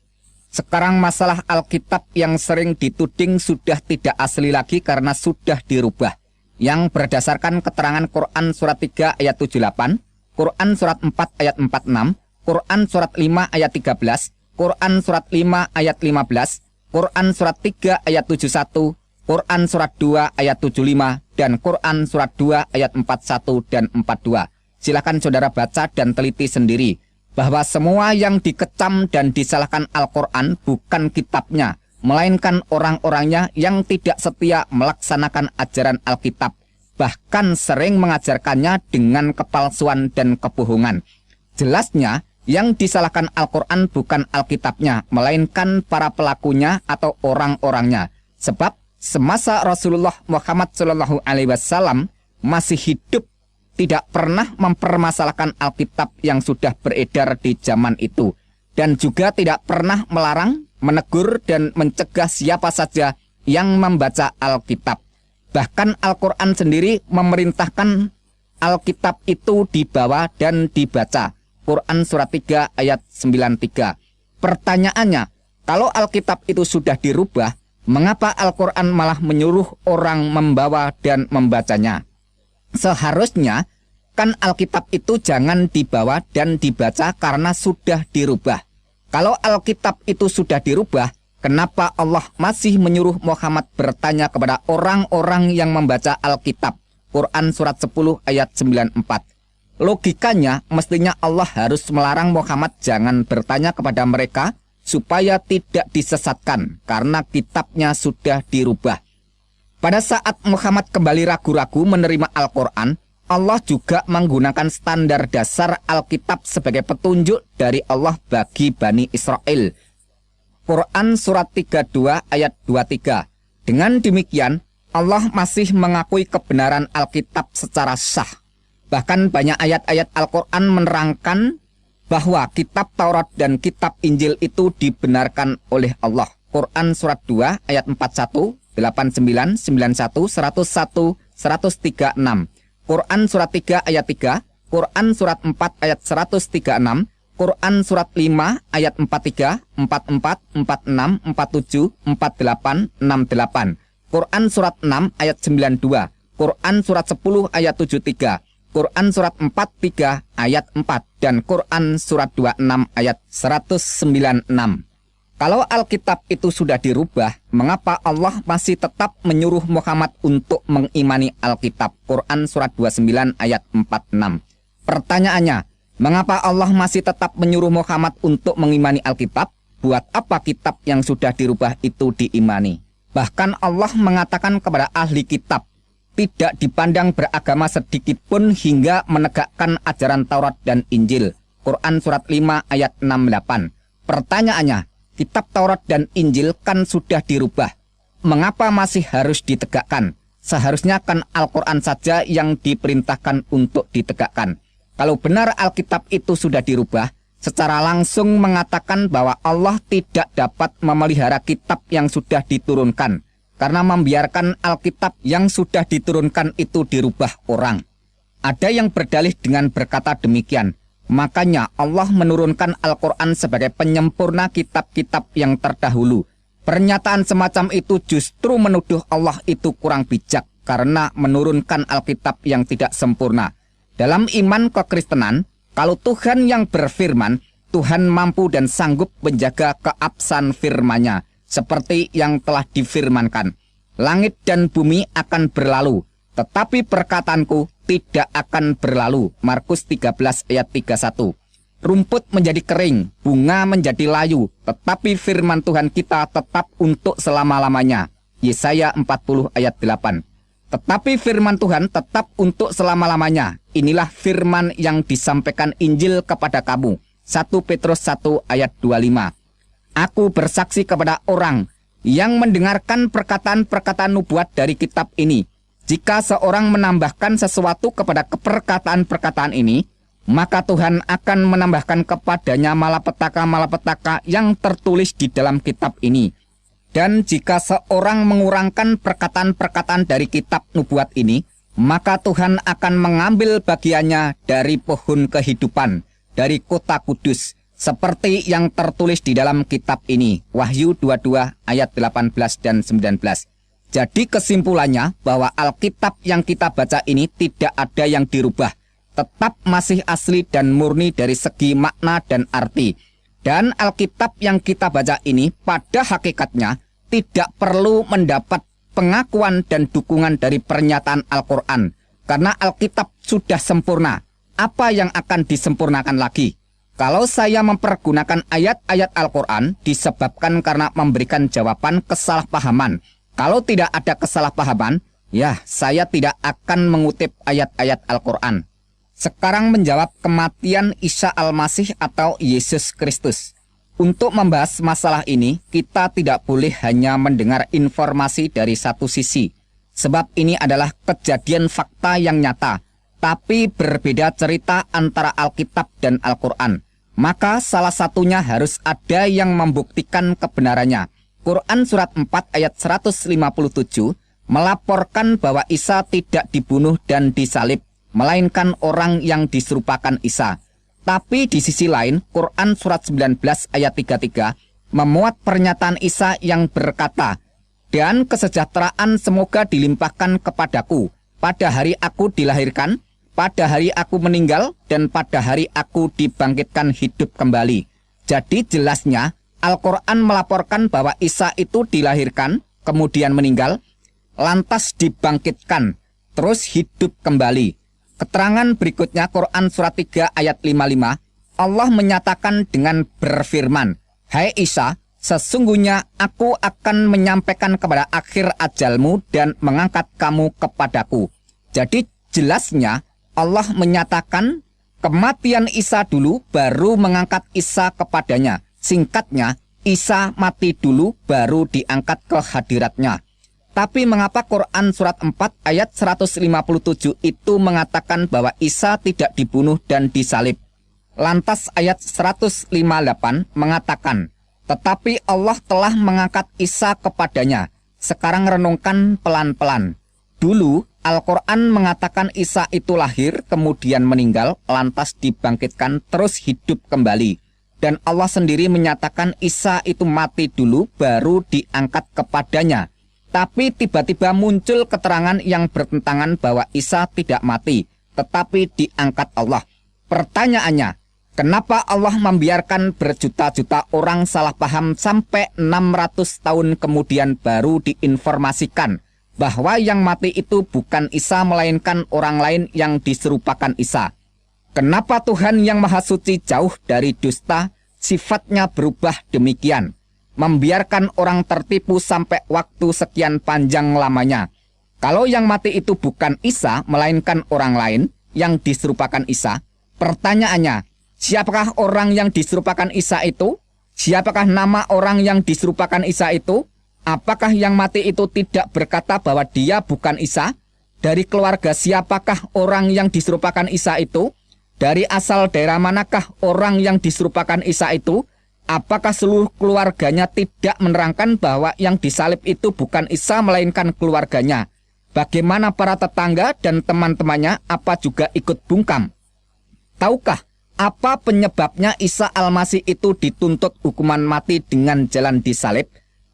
Sekarang masalah Alkitab yang sering dituding sudah tidak asli lagi karena sudah dirubah. Yang berdasarkan keterangan Quran surat 3 ayat 78, Quran surat 4 ayat 46, Quran surat 5 ayat 13, Quran surat 5 ayat 15, Quran surat 3 ayat 71, Quran surat 2 ayat 75, dan Quran surat 2 ayat 41 dan 42. Silakan saudara baca dan teliti sendiri bahwa semua yang dikecam dan disalahkan Al-Quran bukan kitabnya, melainkan orang-orangnya yang tidak setia melaksanakan ajaran Alkitab, bahkan sering mengajarkannya dengan kepalsuan dan kebohongan. Jelasnya, yang disalahkan Al-Quran bukan Alkitabnya, melainkan para pelakunya atau orang-orangnya. Sebab semasa Rasulullah Muhammad SAW masih hidup, tidak pernah mempermasalahkan Alkitab yang sudah beredar di zaman itu, dan juga tidak pernah melarang, menegur, dan mencegah siapa saja yang membaca Alkitab. Bahkan Al-Quran sendiri memerintahkan Alkitab itu dibawa dan dibaca. Quran surat 3 ayat 93. Pertanyaannya, kalau Alkitab itu sudah dirubah, mengapa Al-Quran malah menyuruh orang membawa dan membacanya? Seharusnya kan Alkitab itu jangan dibawa dan dibaca karena sudah dirubah. Kalau Alkitab itu sudah dirubah, kenapa Allah masih menyuruh Muhammad bertanya kepada orang-orang yang membaca Alkitab? Quran surat 10 ayat 94. Logikanya mestinya Allah harus melarang Muhammad jangan bertanya kepada mereka supaya tidak disesatkan karena kitabnya sudah dirubah. Pada saat Muhammad kembali ragu-ragu menerima Al-Quran, Allah juga menggunakan standar dasar Alkitab sebagai petunjuk dari Allah bagi Bani Israel. Quran surat 32 ayat 23. Dengan demikian, Allah masih mengakui kebenaran Alkitab secara sah. Bahkan banyak ayat-ayat Al-Quran menerangkan bahwa kitab Taurat dan kitab Injil itu dibenarkan oleh Allah. Quran surat 2 ayat 41, 89, 91, 101, 136. Quran surat 3 ayat 3, Quran surat 4 ayat 136, Quran surat 5 ayat 43, 44, 46, 47, 48, 68. Quran surat 6 ayat 92, Quran surat 10 ayat 73, Quran surat 43 ayat 4, dan Quran surat 26 ayat 196. Kalau Alkitab itu sudah dirubah, mengapa Allah masih tetap menyuruh Muhammad untuk mengimani Alkitab? Quran surat 29 ayat 46. Pertanyaannya, mengapa Allah masih tetap menyuruh Muhammad untuk mengimani Alkitab? Buat apa kitab yang sudah dirubah itu diimani? Bahkan Allah mengatakan kepada ahli kitab, tidak dipandang beragama sedikit pun hingga menegakkan ajaran Taurat dan Injil. Quran surat 5 ayat 68. Pertanyaannya, kitab Taurat dan Injil kan sudah dirubah. Mengapa masih harus ditegakkan? Seharusnya kan Al-Quran saja yang diperintahkan untuk ditegakkan. Kalau benar Alkitab itu sudah dirubah, secara langsung mengatakan bahwa Allah tidak dapat memelihara kitab yang sudah diturunkan karena membiarkan Alkitab yang sudah diturunkan itu dirubah orang. Ada yang berdalih dengan berkata demikian, makanya Allah menurunkan Al-Quran sebagai penyempurna kitab-kitab yang terdahulu. Pernyataan semacam itu justru menuduh Allah itu kurang bijak karena menurunkan Alkitab yang tidak sempurna. Dalam iman kekristenan, kalau Tuhan yang berfirman, Tuhan mampu dan sanggup menjaga keabsahan firman-Nya, seperti yang telah difirmankan. Langit dan bumi akan berlalu, tetapi perkataanku tidak akan berlalu. Markus 13 ayat 31. Rumput menjadi kering, bunga menjadi layu, tetapi firman Tuhan kita tetap untuk selama-lamanya. Yesaya 40 ayat 8. Tetapi firman Tuhan tetap untuk selama-lamanya. Inilah firman yang disampaikan Injil kepada kamu. 1 Petrus 1 ayat 25. Aku bersaksi kepada orang yang mendengarkan perkataan-perkataan nubuat dari kitab ini. Jika seorang menambahkan sesuatu kepada perkataan-perkataan ini, maka Tuhan akan menambahkan kepadanya malapetaka-malapetaka yang tertulis di dalam kitab ini. Dan jika seorang mengurangkan perkataan-perkataan dari kitab nubuat ini, maka Tuhan akan mengambil bagiannya dari pohon kehidupan, dari kota kudus, seperti yang tertulis di dalam kitab ini. Wahyu 22 ayat 18 dan 19. Jadi kesimpulannya bahwa Alkitab yang kita baca ini tidak ada yang dirubah, tetap masih asli dan murni dari segi makna dan arti. Dan Alkitab yang kita baca ini pada hakikatnya tidak perlu mendapat pengakuan dan dukungan dari pernyataan Al-Quran. Karena Alkitab sudah sempurna. Apa yang akan disempurnakan lagi? Kalau saya mempergunakan ayat-ayat Al-Quran disebabkan karena memberikan jawaban kesalahpahaman. Kalau tidak ada kesalahpahaman, ya saya tidak akan mengutip ayat-ayat Al-Quran. Sekarang menjawab kematian Isa Al-Masih atau Yesus Kristus. Untuk membahas masalah ini, kita tidak boleh hanya mendengar informasi dari satu sisi. Sebab ini adalah kejadian fakta yang nyata, tapi berbeda cerita antara Alkitab dan Al-Quran. Maka salah satunya harus ada yang membuktikan kebenarannya. Quran surat 4 ayat 157 melaporkan bahwa Isa tidak dibunuh dan disalib, melainkan orang yang diserupakan Isa. Tapi di sisi lain, Quran surat 19 ayat 33 memuat pernyataan Isa yang berkata, "Dan kesejahteraan semoga dilimpahkan kepadaku pada hari aku dilahirkan, pada hari aku meninggal, dan pada hari aku dibangkitkan hidup kembali." Jadi jelasnya, Al-Quran melaporkan bahwa Isa itu dilahirkan, kemudian meninggal, lantas dibangkitkan, terus hidup kembali. Keterangan berikutnya Quran surat 3 ayat 55, Allah menyatakan dengan berfirman, "Hai Isa, sesungguhnya aku akan menyampaikan kepada akhir ajalmu dan mengangkat kamu kepadaku." Jadi jelasnya Allah menyatakan kematian Isa dulu baru mengangkat Isa kepadanya. Singkatnya, Isa mati dulu baru diangkat ke hadiratnya. Tapi mengapa Quran surat 4 ayat 157 itu mengatakan bahwa Isa tidak dibunuh dan disalib? Lantas ayat 158 mengatakan, "Tetapi Allah telah mengangkat Isa kepadanya." Sekarang renungkan pelan-pelan. Dulu Al-Quran mengatakan Isa itu lahir, kemudian meninggal, lantas dibangkitkan, terus hidup kembali. Dan Allah sendiri menyatakan Isa itu mati dulu, baru diangkat kepadanya. Tapi tiba-tiba muncul keterangan yang bertentangan bahwa Isa tidak mati, tetapi diangkat Allah. Pertanyaannya, kenapa Allah membiarkan berjuta-juta orang salah paham sampai 600 tahun kemudian baru diinformasikan bahwa yang mati itu bukan Isa melainkan orang lain yang diserupakan Isa? Kenapa Tuhan yang Maha Suci jauh dari dusta sifatnya berubah demikian? Membiarkan orang tertipu sampai waktu sekian panjang lamanya. Kalau yang mati itu bukan Isa, melainkan orang lain yang diserupakan Isa, pertanyaannya, siapakah orang yang diserupakan Isa itu? Siapakah nama orang yang diserupakan Isa itu? Apakah yang mati itu tidak berkata bahwa dia bukan Isa? Dari keluarga siapakah orang yang diserupakan Isa itu? Dari asal daerah manakah orang yang diserupakan Isa itu? Apakah seluruh keluarganya tidak menerangkan bahwa yang disalib itu bukan Isa melainkan keluarganya? Bagaimana para tetangga dan teman-temannya apa juga ikut bungkam? Tahukah apa penyebabnya Isa Al-Masih itu dituntut hukuman mati dengan jalan disalib?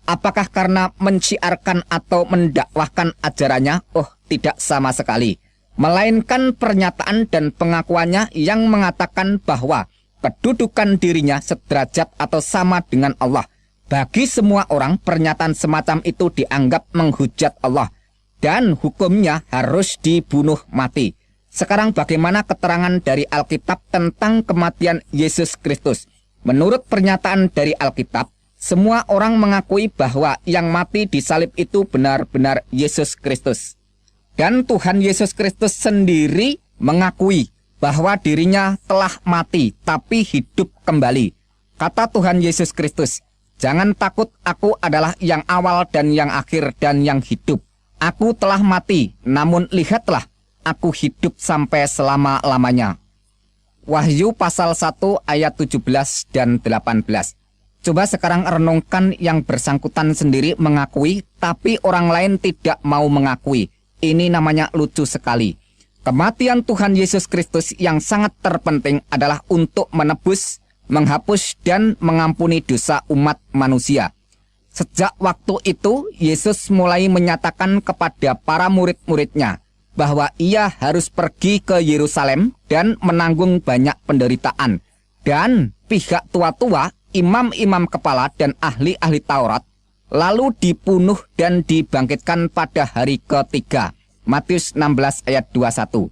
Apakah karena menciarkan atau mendakwahkan ajarannya? Oh, tidak sama sekali. Melainkan pernyataan dan pengakuannya yang mengatakan bahwa kedudukan dirinya sederajat atau sama dengan Allah. Bagi semua orang, pernyataan semacam itu dianggap menghujat Allah dan hukumnya harus dibunuh mati. Sekarang bagaimana keterangan dari Alkitab tentang kematian Yesus Kristus? Menurut pernyataan dari Alkitab, semua orang mengakui bahwa yang mati di salib itu benar-benar Yesus Kristus. Dan Tuhan Yesus Kristus sendiri mengakui bahwa dirinya telah mati tapi hidup kembali. Kata Tuhan Yesus Kristus, "Jangan takut, aku adalah yang awal dan yang akhir dan yang hidup. Aku telah mati, namun lihatlah, aku hidup sampai selama-lamanya." Wahyu pasal 1 ayat 17 dan 18. Coba sekarang renungkan yang bersangkutan sendiri mengakui, tapi orang lain tidak mau mengakui. Ini namanya lucu sekali. Kematian Tuhan Yesus Kristus yang sangat terpenting adalah untuk menebus, menghapus, dan mengampuni dosa umat manusia. Sejak waktu itu, Yesus mulai menyatakan kepada para murid-muridnya bahwa ia harus pergi ke Yerusalem dan menanggung banyak penderitaan. Dan pihak tua-tua, imam-imam kepala dan ahli-ahli Taurat lalu dibunuh dan dibangkitkan pada hari ketiga. Matius 16 ayat 21.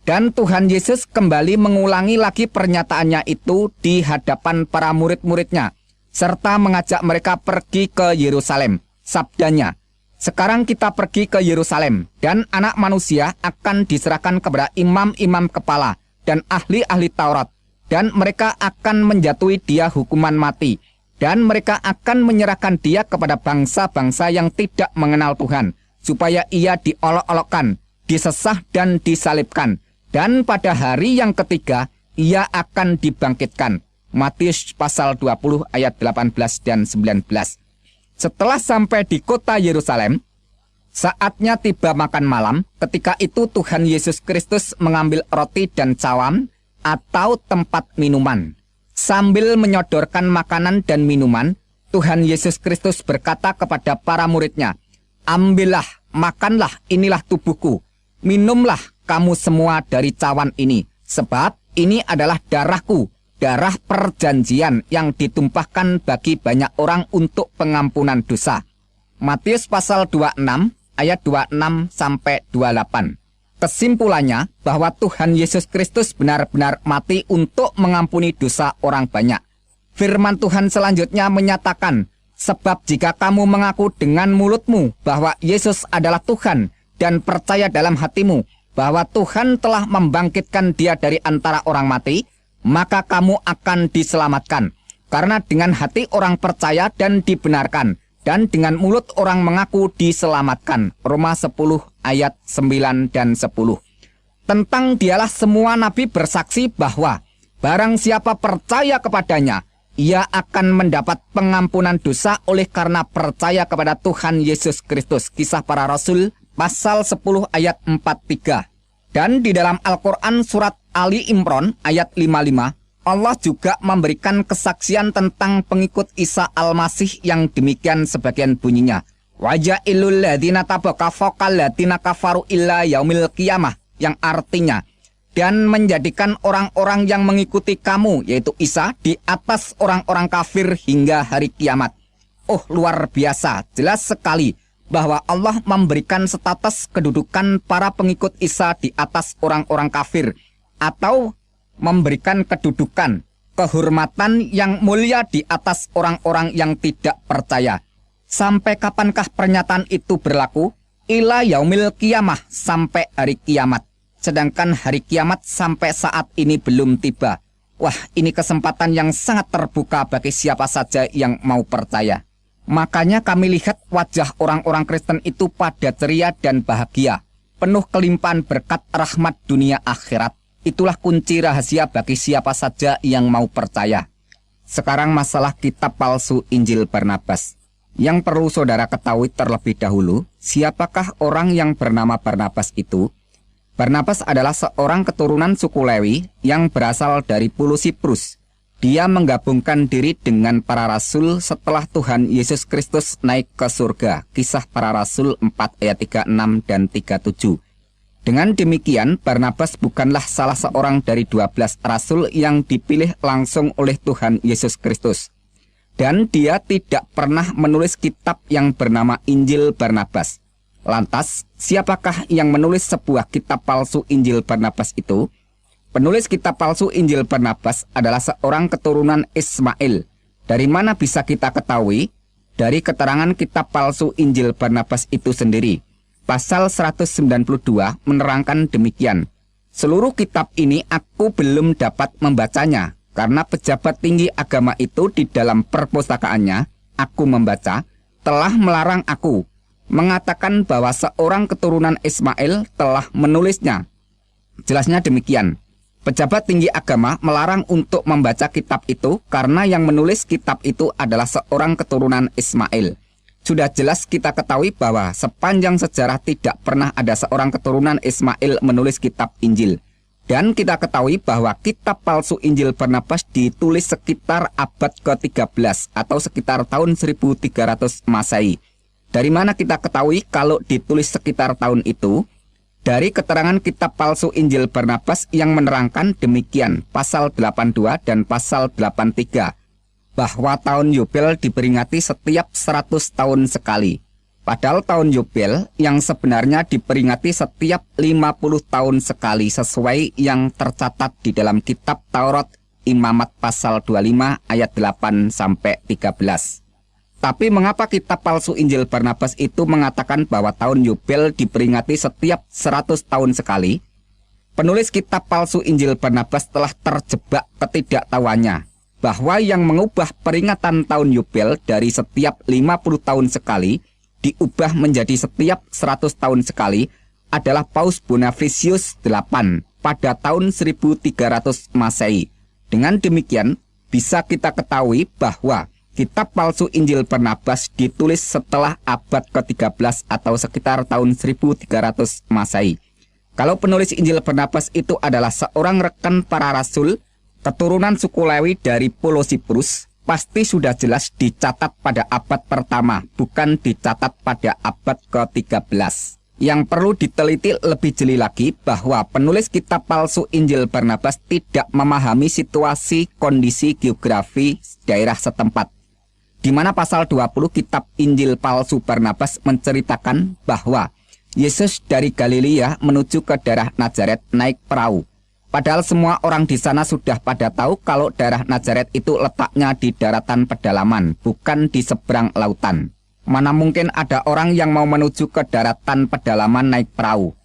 Dan Tuhan Yesus kembali mengulangi lagi pernyataannya itu di hadapan para murid-muridnya, serta mengajak mereka pergi ke Yerusalem. Sabdanya, "Sekarang kita pergi ke Yerusalem, dan anak manusia akan diserahkan kepada imam-imam kepala dan ahli-ahli Taurat, dan mereka akan menjatuhi dia hukuman mati, dan mereka akan menyerahkan dia kepada bangsa-bangsa yang tidak mengenal Tuhan, supaya ia diolok-olokkan, disesah dan disalibkan, dan pada hari yang ketiga ia akan dibangkitkan." Matius pasal 20 ayat 18 dan 19. Setelah sampai di kota Yerusalem, saatnya tiba makan malam. Ketika itu Tuhan Yesus Kristus mengambil roti dan cawan atau tempat minuman. Sambil menyodorkan makanan dan minuman, Tuhan Yesus Kristus berkata kepada para muridnya, "Ambillah, makanlah, inilah tubuhku. Minumlah kamu semua dari cawan ini, sebab ini adalah darahku, darah perjanjian yang ditumpahkan bagi banyak orang untuk pengampunan dosa." Matius pasal 26 ayat 26 sampai 28. Kesimpulannya bahwa Tuhan Yesus Kristus benar-benar mati untuk mengampuni dosa orang banyak. Firman Tuhan selanjutnya menyatakan, "Sebab jika kamu mengaku dengan mulutmu bahwa Yesus adalah Tuhan dan percaya dalam hatimu bahwa Tuhan telah membangkitkan dia dari antara orang mati, maka kamu akan diselamatkan. Karena dengan hati orang percaya dan dibenarkan, dan dengan mulut orang mengaku diselamatkan." Roma 10 ayat 9 dan 10. Tentang dialah semua nabi bersaksi bahwa barang siapa percaya kepadanya, ia akan mendapat pengampunan dosa oleh karena percaya kepada Tuhan Yesus Kristus. Kisah Para Rasul pasal 10 ayat 43. Dan di dalam Al-Quran surat Ali Imran ayat 55, Allah juga memberikan kesaksian tentang pengikut Isa Al-Masih yang demikian sebagian bunyinya. "Waja'ilul ladina tabaka fokal ladina kafaru illa yaumil qiyamah," yang artinya, "Dan menjadikan orang-orang yang mengikuti kamu," yaitu Isa, "di atas orang-orang kafir hingga hari kiamat." Oh, luar biasa, jelas sekali bahwa Allah memberikan status kedudukan para pengikut Isa di atas orang-orang kafir, atau memberikan kedudukan, kehormatan yang mulia di atas orang-orang yang tidak percaya. Sampai kapankah pernyataan itu berlaku? Ila yaumil qiyamah, sampai hari kiamat. Sedangkan hari kiamat sampai saat ini belum tiba. Wah, ini kesempatan yang sangat terbuka bagi siapa saja yang mau percaya. Makanya kami lihat wajah orang-orang Kristen itu pada ceria dan bahagia, penuh kelimpahan berkat rahmat dunia akhirat. Itulah kunci rahasia bagi siapa saja yang mau percaya. Sekarang masalah kitab palsu Injil Barnabas. Yang perlu saudara ketahui terlebih dahulu, siapakah orang yang bernama Barnabas itu? Barnabas adalah seorang keturunan suku Lewi yang berasal dari Pulau Siprus. Dia menggabungkan diri dengan para rasul setelah Tuhan Yesus Kristus naik ke surga. Kisah Para Rasul 4 ayat 36 dan 37. Dengan demikian, Barnabas bukanlah salah seorang dari 12 rasul yang dipilih langsung oleh Tuhan Yesus Kristus. Dan dia tidak pernah menulis kitab yang bernama Injil Barnabas. Lantas, siapakah yang menulis sebuah kitab palsu Injil Barnabas itu? Penulis kitab palsu Injil Barnabas adalah seorang keturunan Ismail. Dari mana bisa kita ketahui? Dari keterangan kitab palsu Injil Barnabas itu sendiri. Pasal 192 menerangkan demikian. Seluruh kitab ini aku belum dapat membacanya, karena pejabat tinggi agama itu di dalam perpustakaannya, aku membaca, telah melarang aku, mengatakan bahwa seorang keturunan Ismail telah menulisnya. Jelasnya demikian. Pejabat tinggi agama melarang untuk membaca kitab itu karena yang menulis kitab itu adalah seorang keturunan Ismail. Sudah jelas kita ketahui bahwa sepanjang sejarah tidak pernah ada seorang keturunan Ismail menulis kitab Injil. Dan kita ketahui bahwa kitab palsu Injil Barnabas ditulis sekitar abad ke-13 atau sekitar tahun 1300 Masehi. Dari mana kita ketahui kalau ditulis sekitar tahun itu? Dari keterangan kitab palsu Injil Barnabas yang menerangkan demikian, pasal 82 dan pasal 83. Bahwa tahun Yubel diperingati setiap 100 tahun sekali. Padahal tahun Yubel yang sebenarnya diperingati setiap 50 tahun sekali sesuai yang tercatat di dalam kitab Taurat Imamat pasal 25 ayat 8 sampai 13. Tapi mengapa kitab palsu Injil Barnabas itu mengatakan bahwa tahun Yubel diperingati setiap 100 tahun sekali? Penulis kitab palsu Injil Barnabas telah terjebak ketidaktahuannya bahwa yang mengubah peringatan tahun Yubel dari setiap 50 tahun sekali diubah menjadi setiap 100 tahun sekali adalah Paus Bonifacius VIII pada tahun 1300 Masehi. Dengan demikian, bisa kita ketahui bahwa kitab palsu Injil Barnabas ditulis setelah abad ke-13 atau sekitar tahun 1300 Masehi. Kalau penulis Injil Barnabas itu adalah seorang rekan para rasul, keturunan suku Lewi dari Pulau Siprus, pasti sudah jelas dicatat pada abad pertama, bukan dicatat pada abad ke-13. Yang perlu diteliti lebih jeli lagi bahwa penulis kitab palsu Injil Barnabas tidak memahami situasi kondisi geografi daerah setempat. Di mana pasal 20 kitab Injil palsu Barnabas menceritakan bahwa Yesus dari Galilea menuju ke daerah Nazaret naik perahu. Padahal semua orang di sana sudah pada tahu kalau daerah Nazaret itu letaknya di daratan pedalaman, bukan di seberang lautan. Mana mungkin ada orang yang mau menuju ke daratan pedalaman naik perahu.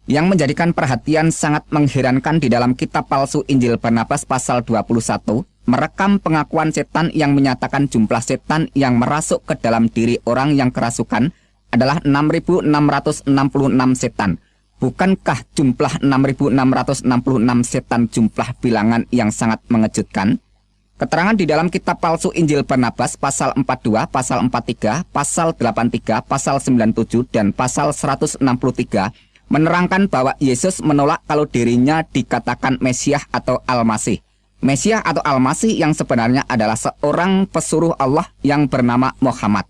Yang menjadikan perhatian sangat mengherankan di dalam kitab palsu Injil Barnabas pasal 21, merekam pengakuan setan yang menyatakan jumlah setan yang merasuk ke dalam diri orang yang kerasukan adalah 6.666 setan. Bukankah jumlah 6.666 setan jumlah bilangan yang sangat mengejutkan? Keterangan di dalam kitab palsu Injil Barnabas pasal 42, pasal 43, pasal 83, pasal 97, dan pasal 163 menerangkan bahwa Yesus menolak kalau dirinya dikatakan Mesias atau Al-Masih. Mesias atau Al-Masih yang sebenarnya adalah seorang pesuruh Allah yang bernama Muhammad.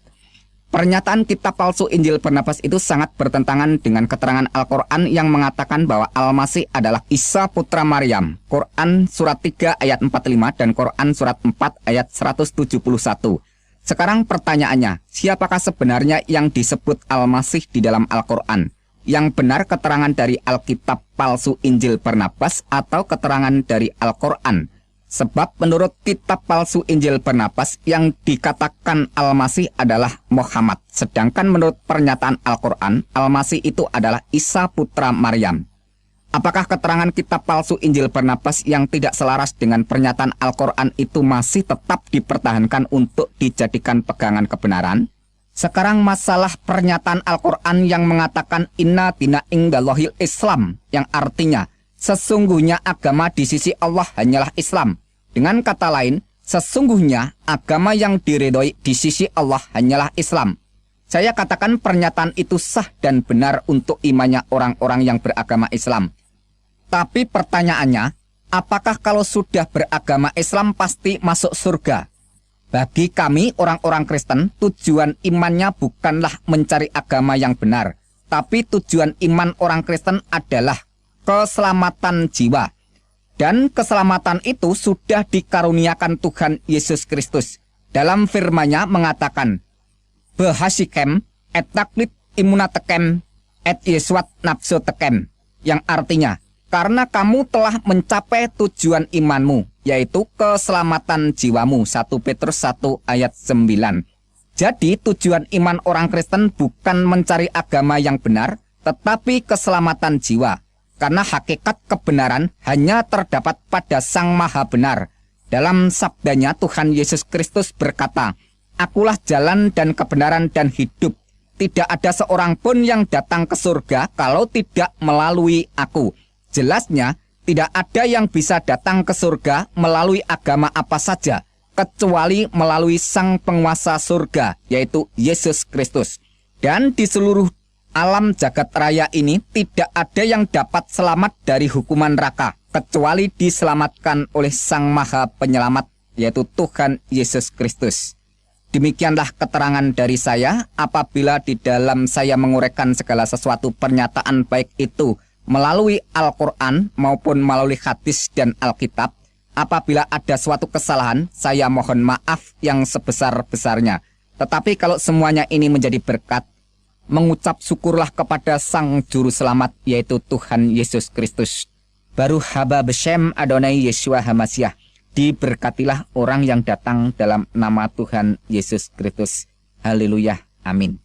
Pernyataan kitab palsu Injil Barnabas itu sangat bertentangan dengan keterangan Al-Quran yang mengatakan bahwa Al-Masih adalah Isa putra Maryam. Quran surat 3 ayat 45 dan Quran surat 4 ayat 171. Sekarang pertanyaannya, siapakah sebenarnya yang disebut Al-Masih di dalam Al-Quran? Yang benar keterangan dari Alkitab palsu Injil Barnabas atau keterangan dari Al-Quran? Sebab menurut kitab palsu Injil Barnabas yang dikatakan Al-Masih adalah Muhammad. Sedangkan menurut pernyataan Al-Quran, Al-Masih itu adalah Isa putra Maryam. Apakah keterangan kitab palsu Injil Barnabas yang tidak selaras dengan pernyataan Al-Quran itu masih tetap dipertahankan untuk dijadikan pegangan kebenaran? Sekarang masalah pernyataan Al-Quran yang mengatakan Inna dina indallahil Islam, yang artinya Sesungguhnya agama di sisi Allah hanyalah Islam. Dengan kata lain, sesungguhnya agama yang diridhoi di sisi Allah hanyalah Islam. Saya katakan pernyataan itu sah dan benar untuk imannya orang-orang yang beragama Islam. Tapi pertanyaannya, apakah kalau sudah beragama Islam pasti masuk surga? Bagi kami orang-orang Kristen, tujuan imannya bukanlah mencari agama yang benar, tapi tujuan iman orang Kristen adalah keselamatan jiwa. Dan keselamatan itu sudah dikaruniakan Tuhan Yesus Kristus. Dalam firman-Nya mengatakan, Behasikem et taklit imunatekem et Yesuat nafsu tekem, yang artinya, karena kamu telah mencapai tujuan imanmu, yaitu keselamatan jiwamu. 1 Petrus 1 ayat 9. Jadi tujuan iman orang Kristen bukan mencari agama yang benar, tetapi keselamatan jiwa. Karena hakikat kebenaran hanya terdapat pada Sang Maha Benar. Dalam sabdanya Tuhan Yesus Kristus berkata, Akulah jalan dan kebenaran dan hidup. Tidak ada seorang pun yang datang ke surga kalau tidak melalui aku. Jelasnya, tidak ada yang bisa datang ke surga melalui agama apa saja, kecuali melalui Sang Penguasa surga, yaitu Yesus Kristus. Dan di seluruh alam jagat raya ini tidak ada yang dapat selamat dari hukuman neraka, kecuali diselamatkan oleh Sang Maha Penyelamat, yaitu Tuhan Yesus Kristus. Demikianlah keterangan dari saya. Apabila di dalam saya menguraikan segala sesuatu pernyataan baik itu melalui Al-Quran maupun melalui hadis dan Alkitab, apabila ada suatu kesalahan, saya mohon maaf yang sebesar-besarnya. Tetapi kalau semuanya ini menjadi berkat, mengucap syukurlah kepada Sang Juru Selamat, yaitu Tuhan Yesus Kristus. Baru haba beshem Adonai Yeshua Hamasiah. Diberkatilah orang yang datang dalam nama Tuhan Yesus Kristus. Haleluya. Amin.